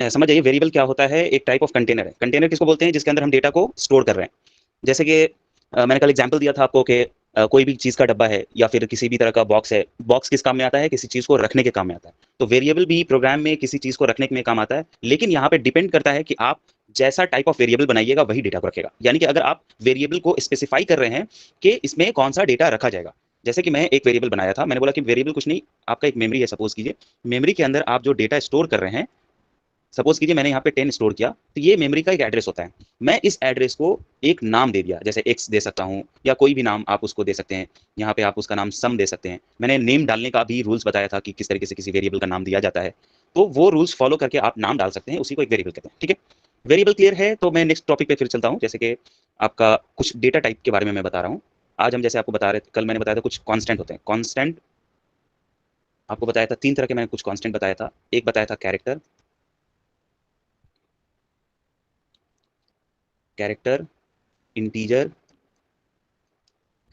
समझ जाइए, वेरिएबल क्या होता है, एक टाइप ऑफ कंटेनर है। कंटेनर किसको बोलते हैं, जिसके अंदर हम डेटा को स्टोर कर रहे हैं। जैसे कि मैंने कल एग्जांपल दिया था आपको कि कोई भी चीज़ का डब्बा है या फिर किसी भी तरह का बॉक्स है। बॉक्स किस काम में आता है, किसी चीज़ को रखने के काम में आता है। तो वेरिएबल भी प्रोग्राम में किसी चीज़ को रखने में काम आता है, लेकिन यहाँ पे डिपेंड करता है कि आप जैसा टाइप ऑफ वेरिएबल बनाइएगा वही डेटा को रखेगा। यानी कि अगर आप वेरिएबल को स्पेसिफाई कर रहे हैं कि इसमें कौन सा डेटा रखा जाएगा। जैसे कि मैं एक वेरिएबल बनाया था, मैंने बोला कि वेरिएबल कुछ नहीं, आपका एक मेमोरी है सपोज कीजिए। मेमोरी के अंदर आप जो डेटा स्टोर कर रहे हैं, सपोज कीजिए मैंने यहाँ पे 10 स्टोर किया, तो ये मेमोरी का एक एड्रेस होता है। मैं इस एड्रेस को एक नाम दे दिया, जैसे एक्स दे सकता हूँ या कोई भी नाम आप उसको दे सकते हैं। यहाँ पे आप उसका नाम सम दे सकते हैं। मैंने नेम डालने का भी रूल्स बताया था कि किस तरीके से किसी वेरिएबल का नाम दिया जाता है। तो वो रूल्स फॉलो करके आप नाम डाल सकते हैं, उसी को एक वेरिएबल कहते हैं। ठीक है, वेरिएबल क्लियर है। तो मैं नेक्स्ट टॉपिक पे फिर चलता हूँ। जैसे कि आपका कुछ डेटा टाइप के बारे में मैं बता रहा हूँ। आज हम जैसे आपको बता रहे थे, कल मैंने बताया था कुछ कॉन्स्टेंट होते हैं। कॉन्स्टेंट आपको बताया था, 3 तरह के मैंने कुछ कॉन्स्टेंट बताया था। एक बताया था character, character integer,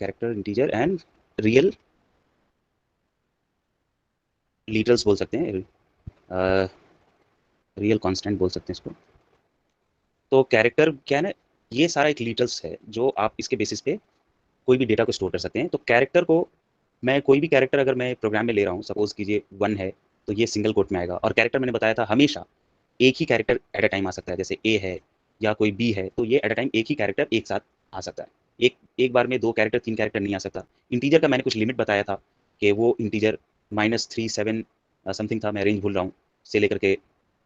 character integer and real, literals बोल सकते हैं, रियल कांस्टेंट बोल सकते हैं इसको। तो कैरेक्टर क्या है ना, ये सारा एक लिटरल्स है जो आप इसके बेसिस पे कोई भी डेटा को स्टोर कर सकते हैं। तो कैरेक्टर को मैं कोई भी कैरेक्टर अगर मैं प्रोग्राम में ले रहा हूँ, सपोज कीजिए 1 है, तो ये सिंगल कोट में आएगा। और कैरेक्टर मैंने बताया था हमेशा एक ही कैरेक्टर एट अ टाइम आ सकता है। जैसे ए है या कोई बी है, तो ये एट अ टाइम एक ही कैरेक्टर एक साथ आ सकता है। एक एक बार में 2 कैरेक्टर 3 कैरेक्टर नहीं आ सकता। इंटीजर का मैंने कुछ लिमिट बताया था कि वो इंटीजर -3 7 समथिंग था, मैं रेंज भूल रहा हूँ, से लेकर के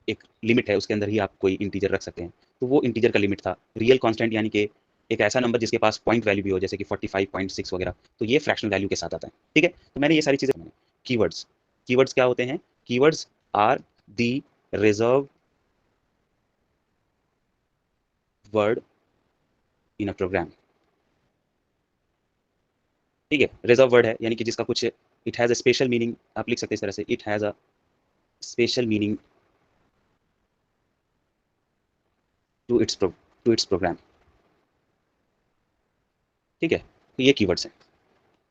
एक लिमिट है, उसके अंदर ही आप कोई इंटीजर रख सकते हैं। तो वो इंटीजर का लिमिट था। रियल कांस्टेंट यानी कि एक ऐसा नंबर जिसके पास पॉइंट वैल्यू भी हो, जैसे कि 45.6 वगैरह, तो ये फ्रैक्शनल वैल्यू के साथ आता है। ठीक है, तो मैंने ये सारी चीज़ें। कीवर्ड्स, कीवर्ड्स क्या होते हैं? Keywords are the reserve word in a program. ठीक है, रिजर्व वर्ड है यानी कि जिसका कुछ it has a special meaning. आप लिख सकते हैं इस तरह से, it has a special meaning to its program. ठीक है, तो ये कीवर्ड्स हैं।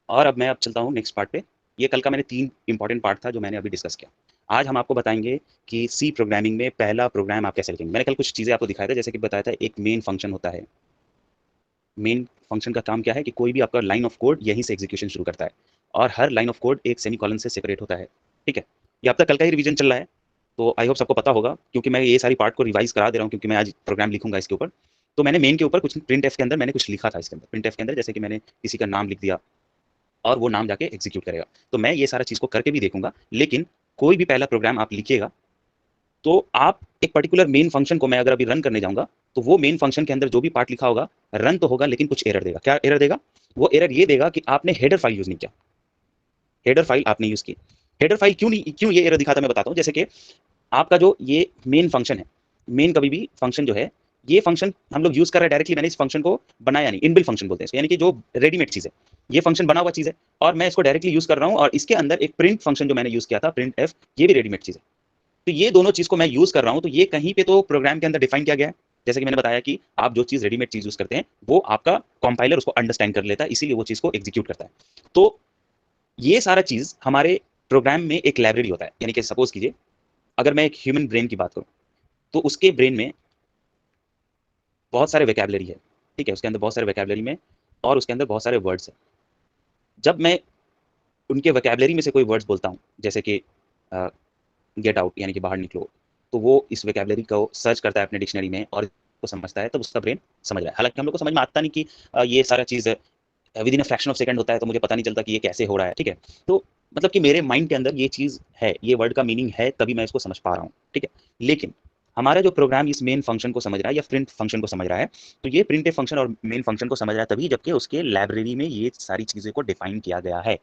और अब मैं चलता हूँ नेक्स्ट पार्ट पे। ये कल का मैंने 3 इंपॉर्टेंट पार्ट था जो मैंने अभी डिस्कस किया। आज हम आपको बताएंगे कि सी प्रोग्रामिंग में पहला प्रोग्राम आप कैसे लिखेंगे। मैंने कल कुछ चीज़ें आपको दिखाया था, जैसे कि बताया था एक मेन फंक्शन होता है। मेन फंक्शन का काम क्या है कि कोई भी आपका लाइन ऑफ कोड यहीं से एग्जीक्यूशन शुरू करता है, और हर लाइन ऑफ कोड एक सेमीकोलन से सेपरेट होता है। ठीक है, ये अब तक कल का ही रिवीजन चल रहा है, तो आई होप सबको पता होगा, क्योंकि मैं ये सारी पार्ट को रिवाइज करा दे रहा हूँ, क्योंकि मैं आज प्रोग्राम लिखूंगा इसके ऊपर। तो मैंने मेन के ऊपर कुछ प्रिंट एफ के अंदर मैंने कुछ लिखा था। इसके अंदर प्रिंट एफ के अंदर जैसे कि मैंने किसी का नाम लिख दिया और वो नाम जाके एग्जीक्यूट करेगा। तो मैं ये सारा चीज़ को करके भी देखूंगा। लेकिन कोई भी पहला प्रोग्राम आप लिखिएगा, तो आप एक पर्टिकुलर मेन फंक्शन को मैं अगर अभी रन करने जाऊंगा, तो वो मेन फंक्शन के अंदर जो भी पार्ट लिखा होगा रन तो होगा, लेकिन कुछ एरर देगा। क्या एरर देगा? वो एरर ये देगा कि आपने हेडर फाइल यूज नहीं किया। हेडर फाइल आपने यूज की। हेडर फाइल क्यों नहीं, क्यों ये एरर दिखाता है मैं बताता हूँ। जैसे कि आपका जो ये मेन फंक्शन है, मेन कभी भी फंक्शन जो है, ये फंक्शन हम लोग यूज कर रहे हैं डायरेक्टली। मैंने इस फंक्शन को बनाया नहीं, इनबिल्ट फंक्शन बोलते हैं इसको, यानी कि जो रेडीमेड चीज है। ये फंक्शन बना हुआ चीज है और मैं इसको डायरेक्टली यूज कर रहा हूँ। और इसके अंदर एक प्रिंट फंक्शन जो मैंने यूज किया था, प्रिंट एफ, ये भी रेडीमेड चीज है। तो ये दोनों चीज को मैं यूज कर रहा हूं, तो ये कहीं पे तो प्रोग्राम के अंदर डिफाइन किया गया है। जैसे कि मैंने बताया कि आप जो चीज रेडीमेड चीज यूज करते हैं, वो आपका कंपाइलर उसको अंडरस्टैंड कर लेता है, इसीलिए वो चीज को एग्जीक्यूट करता है। तो ये सारा चीज हमारे प्रोग्राम में एक लाइब्रेरी होता है। यानी कि सपोज कीजिए अगर मैं एक ह्यूमन ब्रेन की बात करूं, तो उसके ब्रेन में बहुत सारे वोकैबुलरी है। ठीक है, उसके अंदर बहुत सारे वोकैबुलरी में, और उसके अंदर बहुत सारे वर्ड्स हैं। जब मैं उनके वोकैबुलरी में से कोई वर्ड्स बोलता हूँ, जैसे कि गेट आउट यानी कि बाहर निकलो, तो वो इस वोकैबुलरी को सर्च करता है अपने डिक्शनरी में और को समझता है, तब उसका ब्रेन समझ रहा है। हालांकि हम लोग को समझ में आता नहीं कि ये सारा चीज़ within a fraction of second होता है, तो मुझे पता नहीं चलता कि ये कैसे हो रहा है। ठीक है, तो मतलब कि मेरे माइंड के अंदर ये चीज़ है, ये वर्ड का मीनिंग है, तभी मैं इसको समझ पा रहा हूँ। ठीक है, लेकिन हमारा जो प्रोग्राम इस मेन फंक्शन को समझ रहा है या प्रिंट फंक्शन को समझ रहा है, तो ये प्रिंट फंक्शन और मेन फंक्शन को समझ रहा है तभी जबकि उसके लाइब्रेरी में ये सारी चीज़ें को डिफाइन किया गया है।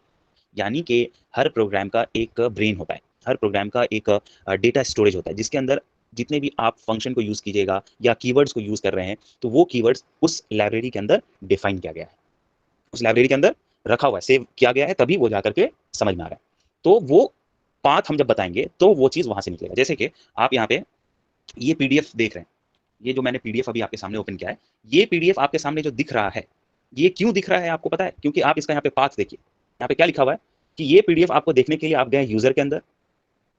यानी कि हर प्रोग्राम का एक ब्रेन होता है, हर प्रोग्राम का एक डेटा स्टोरेज होता है, जिसके अंदर जितने भी आप फंक्शन को यूज कीजिएगा या कीवर्ड्स को यूज कर रहे हैं, तो वो कीवर्ड्स उस लाइब्रेरी के अंदर डिफाइन किया गया है, उस लाइब्रेरी के अंदर रखा हुआ है, सेव किया गया है, तभी वो जाकर के समझ में आ रहा है। तो वो पाथ हम जब बताएंगे तो वो चीज वहां से निकलेगा। जैसे कि आप यहाँ पे ये पीडीएफ देख रहे हैं, ये जो मैंने पीडीएफ अभी आपके सामने ओपन किया है, ये पीडीएफ आपके सामने जो दिख रहा है, ये क्यों दिख रहा है आपको पता है? क्योंकि आप इसका यहाँ पे पाथ देखिए, यहाँ पे क्या लिखा हुआ है कि ये पीडीएफ आपको देखने के लिए आप गए यूजर के अंदर,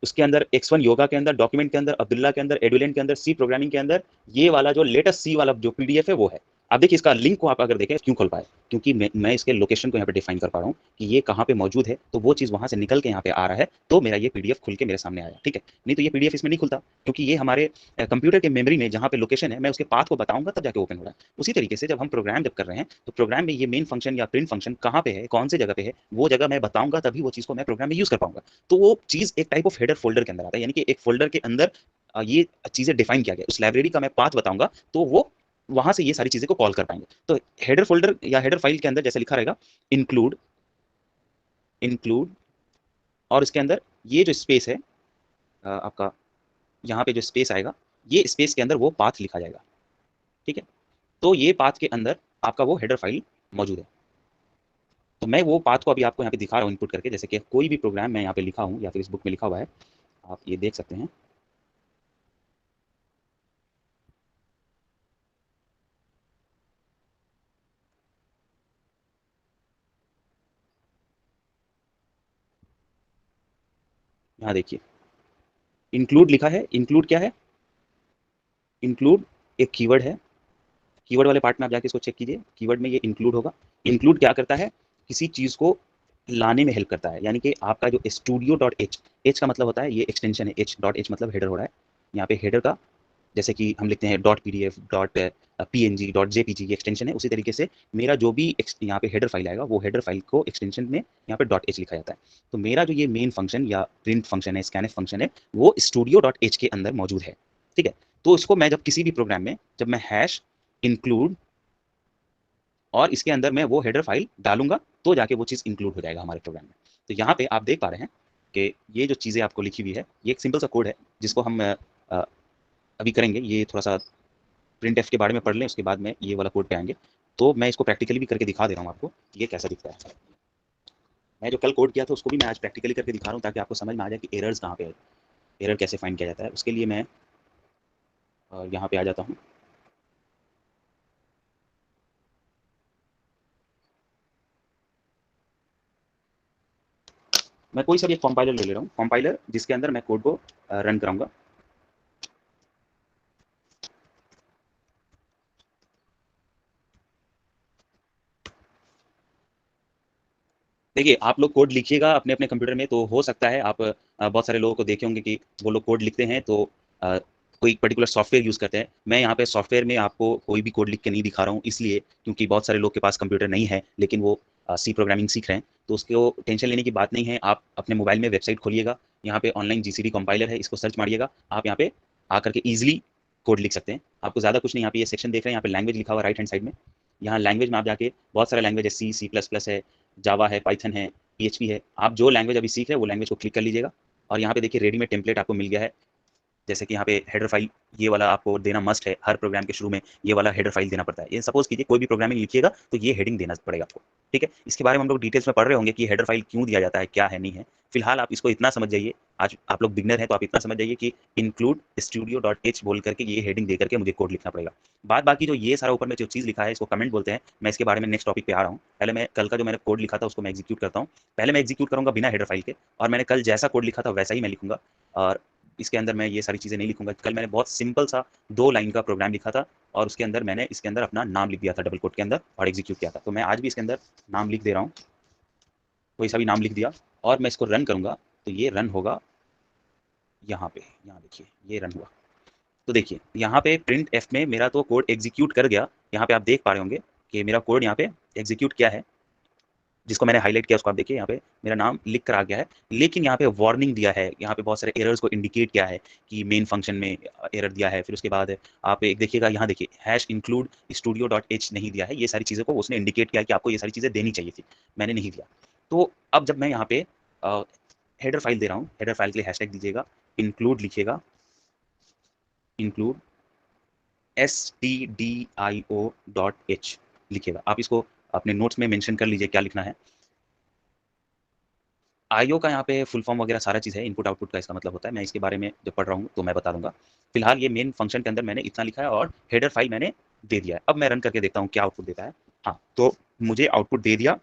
उसके अंदर X1 योगा के अंदर, डॉक्यूमेंट के अंदर, अब्दुल्ला के अंदर, एडुलेंट के अंदर, सी प्रोग्रामिंग के अंदर ये वाला जो लेटेस्ट सी वाला जो पीडीएफ है वो है। अब देखिए इसका लिंक को आप अगर देखें क्यों खोल पाए, क्योंकि मैं इसके लोकेशन को यहाँ पे डिफाइन कर पा रहा हूँ कि ये कहाँ पे मौजूद है, तो वो चीज़ वहाँ से निकल के यहाँ पे आ रहा है, तो मेरा ये पीडीएफ खुल के मेरे सामने आया। ठीक है, नहीं तो ये पीडीएफ इसमें नहीं खुलता, क्योंकि ये हमारे कंप्यूटर के मेमोरी में जहाँ पे लोकेशन है, मैं उसके पाथ को बताऊंगा तब जाके ओपन हो रहा है। उसी तरीके से जब हम प्रोग्राम जब कर रहे हैं, तो प्रोग्राम में ये मेन फंक्शन या प्रिंट फंक्शन कहाँ पे है, कौन सी जगह पे है, वो जगह मैं बताऊंगा, तभी वो चीज़ को मैं प्रोग्राम में यूज कर पाऊंगा। तो वो चीज़ एक टाइप ऑफ हेडर फोल्डर के अंदर आता है, यानी कि एक फोल्डर के अंदर ये चीज़ें डिफाइन किया गया, उस लाइब्रेरी का मैं पाथ बताऊंगा, तो वो वहां से ये सारी चीजें को कॉल कर पाएंगे। तो हेडर फोल्डर या हेडर फाइल के अंदर जैसे लिखा रहेगा इंक्लूड इंक्लूड, और इसके अंदर ये जो स्पेस है आपका, यहाँ पे जो स्पेस आएगा, ये स्पेस के अंदर वो पाथ लिखा जाएगा। ठीक है, तो ये पाथ के अंदर आपका वो हेडर फाइल मौजूद है। तो मैं वो पाथ को अभी आपको यहाँ पे दिखा रहा हूँ इनपुट करके, जैसे कि कोई भी प्रोग्राम मैं यहाँ पे लिखा हूँ या फिर इस बुक में लिखा हुआ है, आप ये देख सकते हैं। यहाँ देखिए इंक्लूड लिखा है। इंक्लूड क्या है? इंक्लूड एक कीवर्ड है। कीवर्ड वाले पार्ट में आप जाके इसको चेक कीजिए, कीवर्ड में ये इंक्लूड होगा। इंक्लूड क्या करता है? किसी चीज़ को लाने में हेल्प करता है, यानी कि आपका जो स्टूडियो डॉट एच, एच का मतलब होता है, ये एक्सटेंशन है, एच डॉट एच मतलब हेडर हो रहा है। यहाँ पे हेडर का जैसे कि हम लिखते हैं dot PDF, dot PNG, dot JPG, ये एक्सटेंशन है। उसी तरीके से मेरा जो भी यहाँ पे हेडर फाइल आएगा, वो हेडर फाइल को एक्सटेंशन में यहाँ पे डॉट एच लिखा जाता है। तो मेरा जो ये मेन फंक्शन या प्रिंट फंक्शन है, स्कैनफ फंक्शन है, वो स्टूडियो डॉट एच के अंदर मौजूद है। ठीक है, तो इसको मैं जब किसी भी प्रोग्राम में जब मैं हैश इंक्लूड और इसके अंदर मैं वो हेडर फाइल डालूंगा, तो जाके वो चीज़ इंक्लूड हो जाएगा हमारे प्रोग्राम में। तो यहाँ पे आप देख पा रहे हैं कि ये जो चीज़ें आपको लिखी हुई है, ये एक सिंपल सा कोड है जिसको हम अभी करेंगे। ये थोड़ा सा प्रिंट एफ के बारे में पढ़ लें, उसके बाद में ये वाला कोड पे आएंगे। तो मैं इसको प्रैक्टिकली भी करके दिखा दे रहा हूँ आपको, ये कैसा दिखता है। मैं जो कल कोड किया था उसको भी मैं आज प्रैक्टिकली करके दिखा रहा हूँ, ताकि आपको समझ में आ जाए कि एरर्स कहाँ पे है, एरर कैसे फाइंड किया जाता है। उसके लिए मैं यहाँ पे आ जाता हूँ। मैं कोई सा भी एक कंपाइलर ले रहा हूँ, कंपाइलर जिसके अंदर मैं कोड को रन कराऊंगा। देखिए, आप लोग कोड लिखिएगा अपने अपने कंप्यूटर में, तो हो सकता है आप बहुत सारे लोगों को देखे होंगे कि वो लोग कोड लिखते हैं तो अ, कोई पर्टिकुलर सॉफ्टवेयर यूज़ करते हैं। मैं यहाँ पे सॉफ्टवेयर में आपको कोई भी कोड लिख के नहीं दिखा रहा हूँ, इसलिए क्योंकि बहुत सारे लोग के पास कंप्यूटर नहीं है, लेकिन वो सी प्रोग्रामिंग सीख रहे हैं, तो उसको टेंशन लेने की बात नहीं है। आप अपने मोबाइल में वेबसाइट खोलिएगा, यहाँ पे ऑनलाइन जीसीडी कंपाइलर है, इसको सर्च मारिएगा, आप यहाँ पे आकर के ईजिली कोड लिख सकते हैं। आपको ज़्यादा कुछ नहीं, यहाँ पे ये सेक्शन देख रहे हैं, यहाँ पे लैंग्वेज लिखा हुआ राइट हैंड साइड में। यहाँ लैंग्वेज में आप जाके बहुत सारे लैंग्वेज है, सी, सी प्लस प्लस है, जावा है, पाइथन है, पीएचपी है। आप जो लैंग्वेज अभी सीख रहे हैं वो लैंग्वेज को क्लिक कर लीजिएगा, और यहाँ पे देखिए रेडीमेड टेम्पलेट आपको मिल गया है। जैसे कि यहाँ पे हेडर फाइल ये वाला आपको देना मस्ट है, हर प्रोग्राम के शुरू में ये वाला हेडर फाइल देना पड़ता है। ये सपोज कीजिए कोई भी प्रोग्रामिंग लिखिएगा तो ये हेडिंग देना पड़ेगा आपको। ठीक है, इसके बारे में हम लोग डिटेल्स में पढ़ रहे होंगे कि हेडर फाइल क्यों दिया जाता है, क्या है नहीं है। फिलहाल आप इसको इतना समझ जाइए, आज आप लोग बिगनर हैं तो आप इतना समझ जाइए कि इंक्लूड स्टूडियो डॉट एच बोल करके ये हेडिंग दे करके मुझे कोड लिखना पड़ेगा। बाद बाकी जो ये सारा ऊपर में जो चीज़ लिखा है, इसको कमेंट बोलते हैं। मैं इसके बारे में नेक्स्ट टॉपिक पे आ रहा हूँ। पहले मैं कल का जो मैंने कोड लिखा था उसको मैं एग्जीक्यूट करता हूँ। पहले मैं एग्जीक्यूट करूँगा बिना हेडर फाइल के, और मैंने कल जैसा कोड लिखा था वैसा ही मैं लिखूंगा, और इसके अंदर मैं ये सारी चीज़ें नहीं लिखूंगा। कल मैंने बहुत सिंपल सा 2 लाइन का प्रोग्राम लिखा था, और उसके अंदर मैंने इसके अंदर अपना नाम लिख दिया था डबल कोट के अंदर, और एग्जीक्यूट किया था। तो मैं आज भी इसके अंदर नाम लिख दे रहा हूँ, कोई सा भी नाम लिख दिया, और मैं इसको रन करूँगा, तो ये रन होगा यहाँ पे। यहाँ देखिए ये रन हुआ। तो देखिए यहाँ पे प्रिंट एफ में मेरा तो कोड एग्जीक्यूट कर गया। यहाँ पे आप देख पा रहे होंगे कि मेरा कोड यहाँ पे एग्जीक्यूट किया है, जिसको मैंने हाईलाइट किया उसको आप देखिए, यहाँ पे मेरा नाम लिख कर आ गया है। लेकिन यहाँ पे वार्निंग दिया है, यहाँ पे बहुत सारे एरर्स को इंडिकेट किया है कि मेन फंक्शन में एरर दिया है। फिर उसके बाद आप एक देखिएगा, यहाँ देखिए hash include studio dot H नहीं दिया है। ये सारी चीज़ें को उसने इंडिकेट किया कि आपको ये सारी चीज़ें देनी चाहिए थी, मैंने नहीं दिया। तो अब जब मैं यहाँ पे हेडर फाइल दे रहा हूँ, हेडर फाइल के लिए हैशटैग दीजिएगा, इंक्लूड लिखिएगा, इंक्लूड stdio.h लिखिएगा। आप इसको अपने नोट्स में मेंशन कर लीजिए क्या लिखना है। आईओ का यहाँ पे फुल फॉर्म वगैरह सारा चीज़ है, इनपुट आउटपुट का इसका मतलब होता है। मैं इसके बारे में जब पढ़ रहा हूँ तो मैं बता दूंगा। फिलहाल ये मेन फंक्शन के अंदर मैंने इतना लिखा है, और हेडर फाइल मैंने दे दिया है। अब मैं रन करके देखता हूँ क्या आउटपुट देता है। हाँ, तो मुझे आउटपुट दे दिया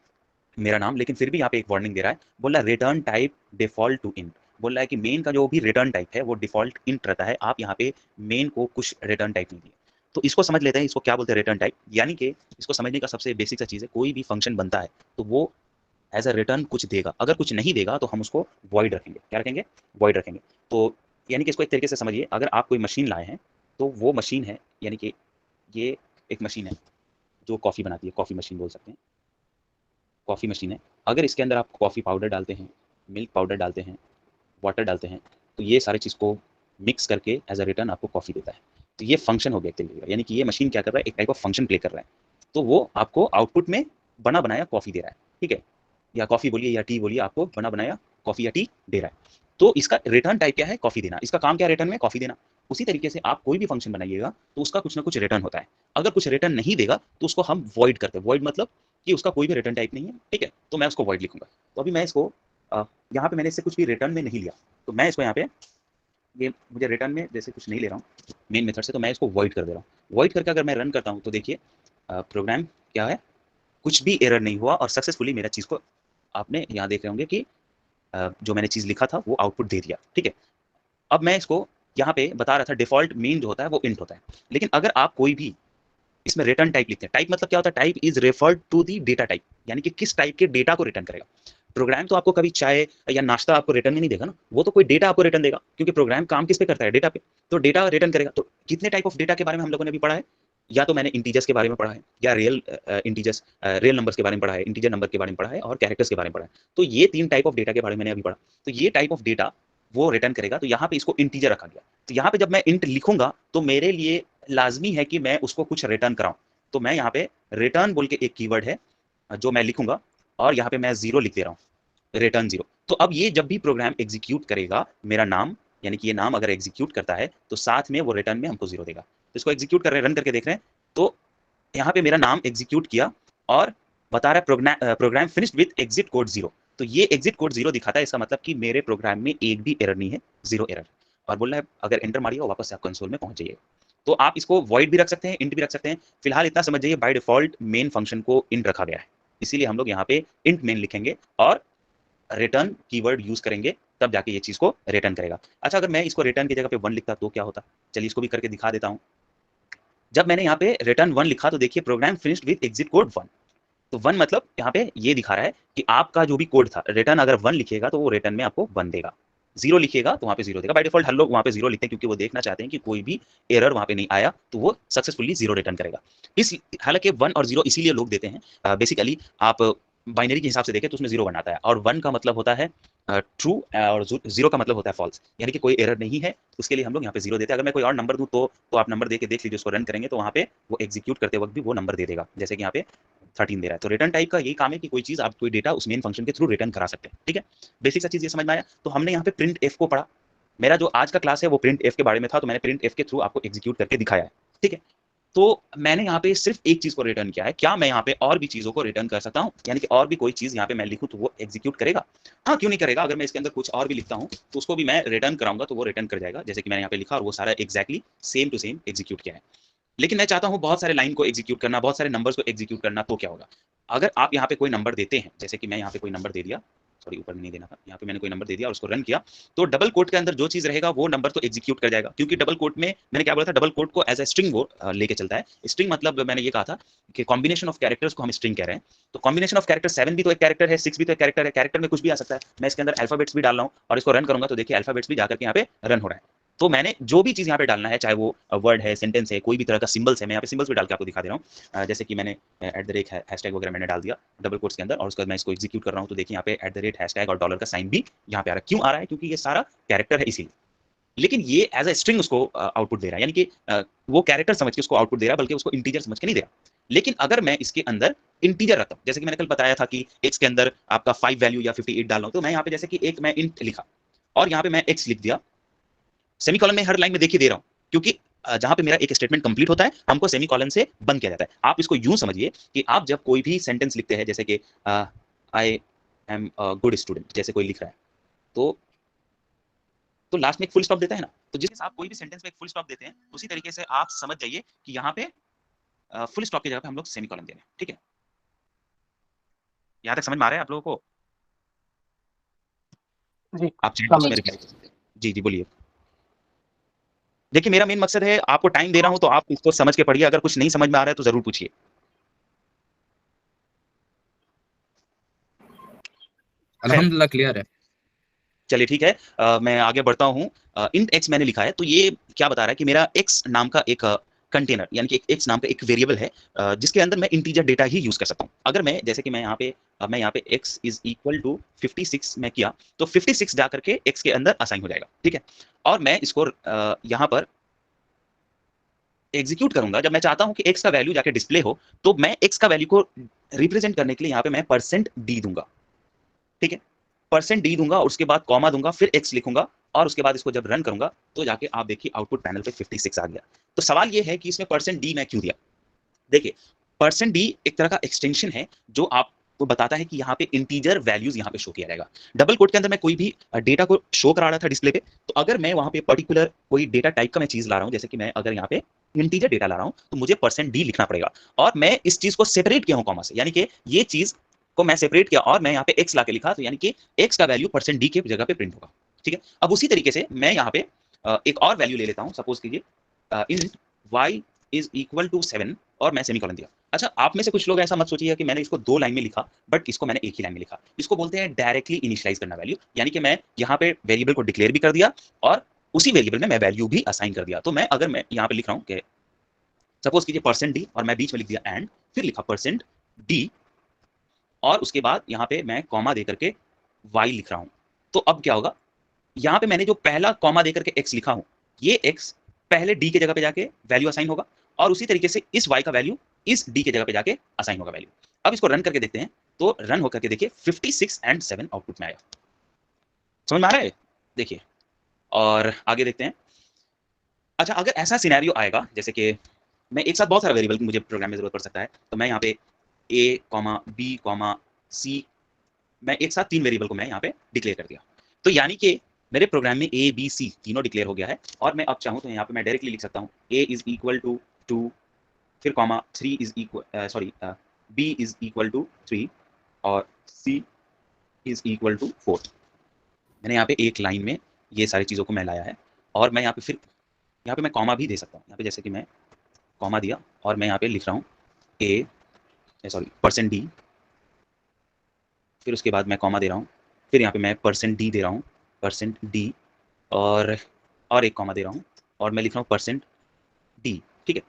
मेरा नाम, लेकिन फिर भी यहाँ पे एक वार्निंग दे रहा है, बोल रहा है return type default to int. बोल रहा है कि मेन का जो भी रिटर्न टाइप है वो डिफॉल्ट इंट रहता है। आप यहाँ पे मेन को कुछ रिटर्न टाइप नहीं दिए, तो इसको समझ लेते हैं, इसको क्या बोलते हैं रिटर्न टाइप। यानी कि इसको समझने का सबसे बेसिक सा चीज़ है, कोई भी फंक्शन बनता है तो वो एज अ रिटर्न कुछ देगा, अगर कुछ नहीं देगा तो हम उसको वॉइड रखेंगे। क्या रखेंगे? वॉइड रखेंगे। तो यानी कि इसको एक तरीके से समझिए, अगर आप कोई मशीन लाए हैं तो वो मशीन है, यानी कि ये एक मशीन है जो कॉफ़ी बनाती है, कॉफ़ी मशीन बोल सकते हैं, कॉफ़ी मशीन है। अगर इसके अंदर आप कॉफ़ी पाउडर डालते हैं, मिल्क पाउडर डालते हैं, वाटर डालते हैं, तो ये सारी चीज़ को मिक्स करके एज अ रिटर्न आपको कॉफ़ी देता है। तो ये फंक्शन हो गया एक तरीके का, यानी कि ये मशीन क्या कर रहा है, एक टाइप ऑफ फंक्शन प्ले कर रहा है। तो वो आपको आउटपुट में बना बनाया कॉफ़ी दे रहा है, ठीक है? या कॉफ़ी बोलिए या टी बोलिए, आपको बना बनाया कॉफ़ी या टी दे रहा है। तो इसका रिटर्न टाइप क्या है? कॉफ़ी देना। इसका काम क्या है? रिटर्न में कॉफ़ी देना। उसी तरीके से आप कोई भी फंक्शन बनाइएगा तो उसका कुछ ना कुछ रिटर्न होता है। अगर कुछ रिटर्न नहीं देगा तो उसको हम वॉइड करते हैं। वॉइड मतलब कि उसका कोई भी रिटर्न टाइप नहीं है, ठीक है? तो मैं उसको वॉइड लिखूंगा। तो अभी मैं इसको यहाँ पे मैंने इससे कुछ भी रिटर्न में नहीं लिया, तो मैं इसको यहाँ पे, ये मुझे रिटर्न में जैसे कुछ नहीं ले रहा हूँ मेन मेथड से, तो मैं इसको वॉइड कर दे रहा हूँ। वॉइड करके अगर मैं रन करता हूँ तो देखिए प्रोग्राम क्या है, कुछ भी एरर नहीं हुआ और सक्सेसफुली मेरा चीज़ को आपने यहाँ देख रहे होंगे कि जो मैंने चीज़ लिखा था वो आउटपुट दे दिया, ठीक है? अब मैं इसको यहाँ पे बता रहा था डिफ़ॉल्ट मेन जो होता है वो इंट होता है। लेकिन अगर आप कोई भी इसमें रिटर्न टाइप लिखते हैं, टाइप मतलब क्या होता है? Type is referred to the data type, यानी कि किस टाइप के डेटा को रिटर्न करेगा। प्रोग्राम तो आपको कभी चाय या नाश्ता आपको रिटर्न में नहीं देगा ना, वो तो कोई डेटा आपको रिटर्न देगा, क्योंकि प्रोग्राम काम किस पे करता है? डेटा पे। तो डेटा रिटर्न करेगा। तो कितने टाइप ऑफ डेटा के बारे में हम लोगों ने अभी पढ़ा है? या तो मैंने इंटीजर्स के बारे में पढ़ा है, या इंटीजर्स रियल नंबर्स के बारे में पढ़ा है, इंटीजर नंबर के बारे में पढ़ा है और कैरेक्टर्स के बारे में पढ़ा है। तो ये 3 टाइप ऑफ डेटा के बारे में मैंने अभी पढ़ा। तो ये टाइप ऑफ डेटा वो रिटर्न करेगा, तो यहाँ पे इसको इंटीजर रखा गया। तो यहाँ पे जब मैं इंट लिखूंगा तो मेरे लिए लाज़मी है कि मैं उसको कुछ रिटर्न कराऊँ। तो मैं यहाँ पे रिटर्न बोल के एक कीवर्ड है जो मैं लिखूंगा, और यहाँ पे मैं 0 लिख दे रहा हूँ, रिटर्न 0। तो अब ये जब भी प्रोग्राम एग्जीक्यूट करेगा मेरा नाम, यानी कि ये नाम अगर एग्जीक्यूट करता है तो साथ में वो रिटर्न में हमको 0 देगा। तो इसको एग्जीक्यूट कर रहे हैं, रन करके देख रहे हैं, तो यहाँ पे मेरा नाम एग्जीक्यूट किया और बता रहा है program finished with exit code 0। तो ये एग्जिट कोड 0 दिखाता है, इसका मतलब कि मेरे प्रोग्राम में एक भी एरर नहीं है, 0 एरर। और बोल रहा है अगर एंटर मारिए और वापस से आप कंसोल में पहुंच जाइए। तो आप इसको वॉइड भी रख सकते हैं, इंट भी रख सकते हैं। फिलहाल इतना समझ जाइए, बाय डिफॉल्ट मेन फंक्शन को इंट रखा गया है, इसीलिए हम लोग यहाँ पे इंट मेन लिखेंगे और रिटर्न कीवर्ड यूज करेंगे, तब जाके ये चीज को रिटर्न करेगा। अच्छा, अगर मैं इसको रिटर्न की जगह पे 1 लिखता तो क्या होता? चलिए इसको भी करके दिखा देता हूँ। जब मैंने यहाँ पे रिटर्न 1 लिखा तो देखिए program finished with exit code 1। तो 1 मतलब यहाँ पे ये दिखा रहा है कि आपका जो भी कोड था, रिटर्न अगर 1 लिखिएगा तो वो रिटर्न में आपको 1 देगा, 0 लिखिएगा तो वहाँ पे 0 देगा। बाय डिफॉल्ट हर लोग वहाँ पे 0 लिखते हैं, क्योंकि वो देखना चाहते हैं कि कोई भी एरर वहाँ पे नहीं आया, तो वो सक्सेसफुली 0 रिटर्न करेगा। इस हालांकि 1 और 0 इसीलिए लोग देते हैं, बेसिकली आप बाइनरी के हिसाब से देखें तो उसमें 0 बनाता है, और 1 का मतलब होता है ट्रू और 0 का मतलब होता है फॉल्स, यानी कि कोई एरर नहीं है, उसके लिए हम लोग यहाँ पे 0 देते हैं। अगर मैं कोई और नंबर दूँ तो आप नंबर दे के देख लीजिए, उसको रन करेंगे तो वहाँ पे वो एग्जीक्यूट करते वक्त भी वो नंबर दे देगा, जैसे कि यहाँ पे 13 दे रहा है। तो रिटर्न टाइप का यही काम है कि कोई चीज़ आप कोई डेटा उस मेन फंक्शन के थ्रू रिटर्न करा सकते हैं, ठीक है? बेसिक सा चीज़ ये समझ में आया? तो हमने यहाँ पे प्रिंट एफ को पढ़ा। मेरा जो आज का क्लास है वो प्रिंट एफ के बारे में था, तो मैंने प्रिंट एफ के थ्रू आपको एग्जीक्यूट करके दिखाया है, ठीक है? तो मैंने यहाँ पे सिर्फ एक चीज़ को रिटर्न किया है। क्या मैं यहाँ पे और भी चीज़ों को रिटर्न कर सकता हूँ? यानी कि और भी कोई चीज़ यहाँ पे मैं लिखूँ तो वो एग्जीक्यूट करेगा? हाँ, क्यों नहीं करेगा? अगर मैं इसके अंदर कुछ और भी लिखता हूँ तो उसको भी मैं रिटर्न कराऊंगा तो वो रिटर्न कर जाएगा, जैसे कि मैंने यहाँ पे लिखा और वो सारा exactly same to same execute किया है। लेकिन मैं चाहता हूँ बहुत सारे लाइन को एग्जीक्यूट करना, बहुत सारे नंबर्स को एग्जीक्यूट करना, तो क्या होगा? अगर आप यहाँ पे कोई नंबर देते हैं, जैसे कि मैं यहाँ पे कोई नंबर दे दिया, सॉरी ऊपर में नहीं देना था, यहाँ पे मैंने कोई नंबर दे दिया और उसको रन किया, तो डबल कोट के अंदर जो चीज़ रहेगा वो नंबर तो एग्जीक्यूट कर जाएगा, क्योंकि डबल कोट में मैंने क्या बोला था, डबल कोट को एज ए स्ट्रिंग वो लेके चलता है। स्ट्रिंग मतलब मैंने ये कहा था कि कॉम्बिनेशन ऑफ कैरेक्टर्स को हम स्ट्रिंग कह रहे हैं। तो कॉम्बिनेशन ऑफ कैरेक्टर 7 भी तो एक कैरेक्टर है, 6 भी तो एक कैरेक्टर है, कैरेक्टर में कुछ भी आ सकता है। मैं इसके अंदर अल्फाबेट्स भी डाल रहा हूँ और इसको रन करूंगा तो देखिए अल्फाबेट्स भी जाकर के यहाँ पे रन हो रहा है। तो मैंने जो भी चीज़ यहाँ पे डालना है, चाहे वो वर्ड है, सेंटेंस है, कोई भी तरह का सिंबल्स है, मैं यहाँ पे सिंबल्स भी डाल के आपको दिखा दे रहा हूँ। जैसे कि मैंने एट द रेट हैशटैग वगैरह मैंने डाल दिया डबल कोट्स के अंदर, और उसके बाद मैं इसको एग्जीक्यूट कर रहा हूँ तो देखिए यहाँ पे एट द रेट हैशटैग और डॉलर का साइन भी यहाँ पे आ रहा है। क्यों आ रहा है? क्योंकि ये सारा कैरेक्टर है इसीलिए। लेकिन ये एज अ स्ट्रिंग उसको आउटपुट दे रहा है, यानी कि वो कैरेक्टर समझ के उसको आउटपुट दे रहा है, बल्कि उसको इंटीजर समझ के नहीं दे रहा। लेकिन अगर मैं इसके अंदर इंटीजर रखता हूँ, जैसे कि मैंने कल बताया था कि एक्स के अंदर आपका 5 वैल्यू या 58 डालना हो, तो मैं यहाँ पे जैसे कि एक मैं इंट लिखा और यहाँ पे मैं एक्स लिख दिया, सेमीकोलन में हर लाइन में देखिए दे रहा हूं, क्योंकि जहां पे मेरा एक स्टेटमेंट कंप्लीट होता है हमको सेमीकोलन से बंद किया जाता है। आप इसको यूं समझिए कि आप जब कोई भी सेंटेंस लिखते हैं, जैसे कि I am a good student, जैसे कोई लिख रहा है, तो लास्ट में एक फुल स्टॉप देता है ना, तो जिस आप कोई भी सेंटेंस में एक फुल स्टॉप देते हैं, उसी तरीके से आप समझ जाइए कि यहाँ पे फुल स्टॉप की जगह पे हम लोग सेमीकोलन दे रहे हैं, ठीक है? यहाँ तक समझ में आ रहा है आप लोगों को? जी, आप चैट अस्सलाम बॉक्स में वालेकुम। रिप्लाई कर सकते हैं। जी, जी, बोलिए। देखिए, मेरा मेन मकसद है आपको टाइम दे रहा हूँ, तो आप इसको समझ के पढ़िए, अगर कुछ नहीं समझ में आ रहा है तो ज़रूर पूछिए। खैर, अल्हम्दुलिल्लाह क्लियर है। चलिए ठीक है। मैं आगे बढ़ता हूँ। इंट एक्स मैंने लिखा है, तो ये क्या बता रहा है कि मेरा एक्स नाम का एक कंटेनर, यानी कि एक एक्स नाम का एक वेरिएबल है, जिसके अंदर मैं इंटीजर डेटा ही यूज़ कर सकता हूँ। अगर मैं जैसे कि मैं यहाँ पे एक्स इज़ इक्वल टू 56 मैं किया, तो 56 जा करके एक्स के अंदर असाइन हो जाएगा, ठीक है? और मैं इसको यहाँ पर एग्जीक्यूट करूँगा, जब मैं चाहता हूँ कि एक्स का वैल्यू जाके डिस्प्ले हो, तो मैं एक्स का वैल्यू को रिप्रेज़ेंट करने के लिए यहाँ पे मैं परसेंट डी दूँगा, ठीक है? परसेंट डी दूंगा और उसके बाद कॉमा दूंगा, फिर एक्स लिखूंगा, और उसके बाद इसको जब रन करूंगा तो जाके आप देखिए आउटपुट पैनल पे 56 आ गया। तो सवाल ये है कि इसमें परसेंट डी मैं क्यों दिया? देखिए, परसेंट डी एक तरह का एक्सटेंशन है जो आपको बताता है कि यहाँ पे इंटीजर वैल्यूज यहाँ पे शो किया जाएगा। डबल कोट के अंदर मैं कोई भी डेटा को शो करा रहा था डिस्प्ले पे, तो अगर मैं वहां पे पर्टिकुलर कोई डेटा टाइप का मैं चीज ला रहा हूँ, जैसे कि मैं अगर यहाँ पे इंटीजर डेटा ला रहा हूँ, तो मुझे परसेंट डी लिखना पड़ेगा। और मैं इस चीज को सेपरेट किया हूँ कॉमा से, यानी कि ये चीज को मैं सेपरेट किया और मैं यहाँ पे एक्स ला के लिखा, तो यानी कि एक्स का वैल्यू परसेंट डी के जगह पे प्रिंट होगा, ठीक है? अब उसी तरीके से मैं यहाँ पे एक और वैल्यू ले लेता हूँ, सपोज कीजिए int Y is equal to 7, और मैं सेमीकोलन दिया। अच्छा, आप में से कुछ लोग ऐसा मत सोचिए कि मैंने इसको 2 लाइन में लिखा, बट इसको मैंने एक ही लाइन में लिखा। इसको बोलते हैं डायरेक्टली इनिशियलाइज़ करना वैल्यू, यानी कि मैं यहाँ पे वेरिएबल को डिक्लेयर भी कर दिया और उसी वेरिएबल में मैं वैल्यू भी असाइन कर दिया। तो मैं यहाँ पे लिख रहा हूँ कि सपोज कीजिए परसेंट डी, और मैं बीच में लिख दिया एंड, फिर लिखा परसेंट डी, और उसके बाद यहाँ पे मैं कॉमा दे करके वाई लिख रहा हूँ। तो अब क्या होगा, यहाँ पे मैंने जो पहला कॉमा देकर के एक्स लिखा हूँ, ये एक्स पहले डी के जगह पे जाके वैल्यू असाइन होगा, और उसी तरीके से इस वाई का वैल्यू इस डी के जगह पे जाके असाइन होगा वैल्यू। अब इसको रन करके देखते हैं, तो रन होकर के देखिए 56 एंड 7 आउटपुट में आया। समझ में आ रहा है? देखिए, और आगे देखते हैं। अच्छा, अगर ऐसा सिनेरियो आएगा जैसे कि मैं एक साथ बहुत सारा वेरिएबल मुझे प्रोग्राम में जरूरत पड़ सकता है, तो मैं यहाँ पे ए कॉमा बी कॉमा सी, मैं एक साथ 3 वेरिएबल को मैं यहाँ पे डिक्लेयर कर दिया। तो यानी कि मेरे प्रोग्राम में ए बी सी तीनों डिक्लेयर हो गया है, और मैं अब चाहूँ तो यहाँ पे मैं डायरेक्टली लिख सकता हूँ ए इज इक्वल टू 2, फिर comma 3 is equal sorry B is equal to 3, और सी इज इक्वल टू 4। मैंने यहाँ पे एक लाइन में ये सारी चीज़ों को मैं लाया है, और मैं यहाँ पे फिर यहाँ पे मैं कॉमा भी दे सकता हूँ। यहाँ पे जैसे कि मैं कॉमा दिया और मैं यहाँ पे लिख रहा हूँ ए सॉरी परसेंट डी, फिर उसके बाद मैं कॉमा दे रहा हूँ, फिर यहाँ पे मैं परसेंट डी दे रहा हूँ, परसेंट डी, और एक कॉमा दे रहा हूँ, और मैं लिख रहा हूँ परसेंट डी, ठीक है?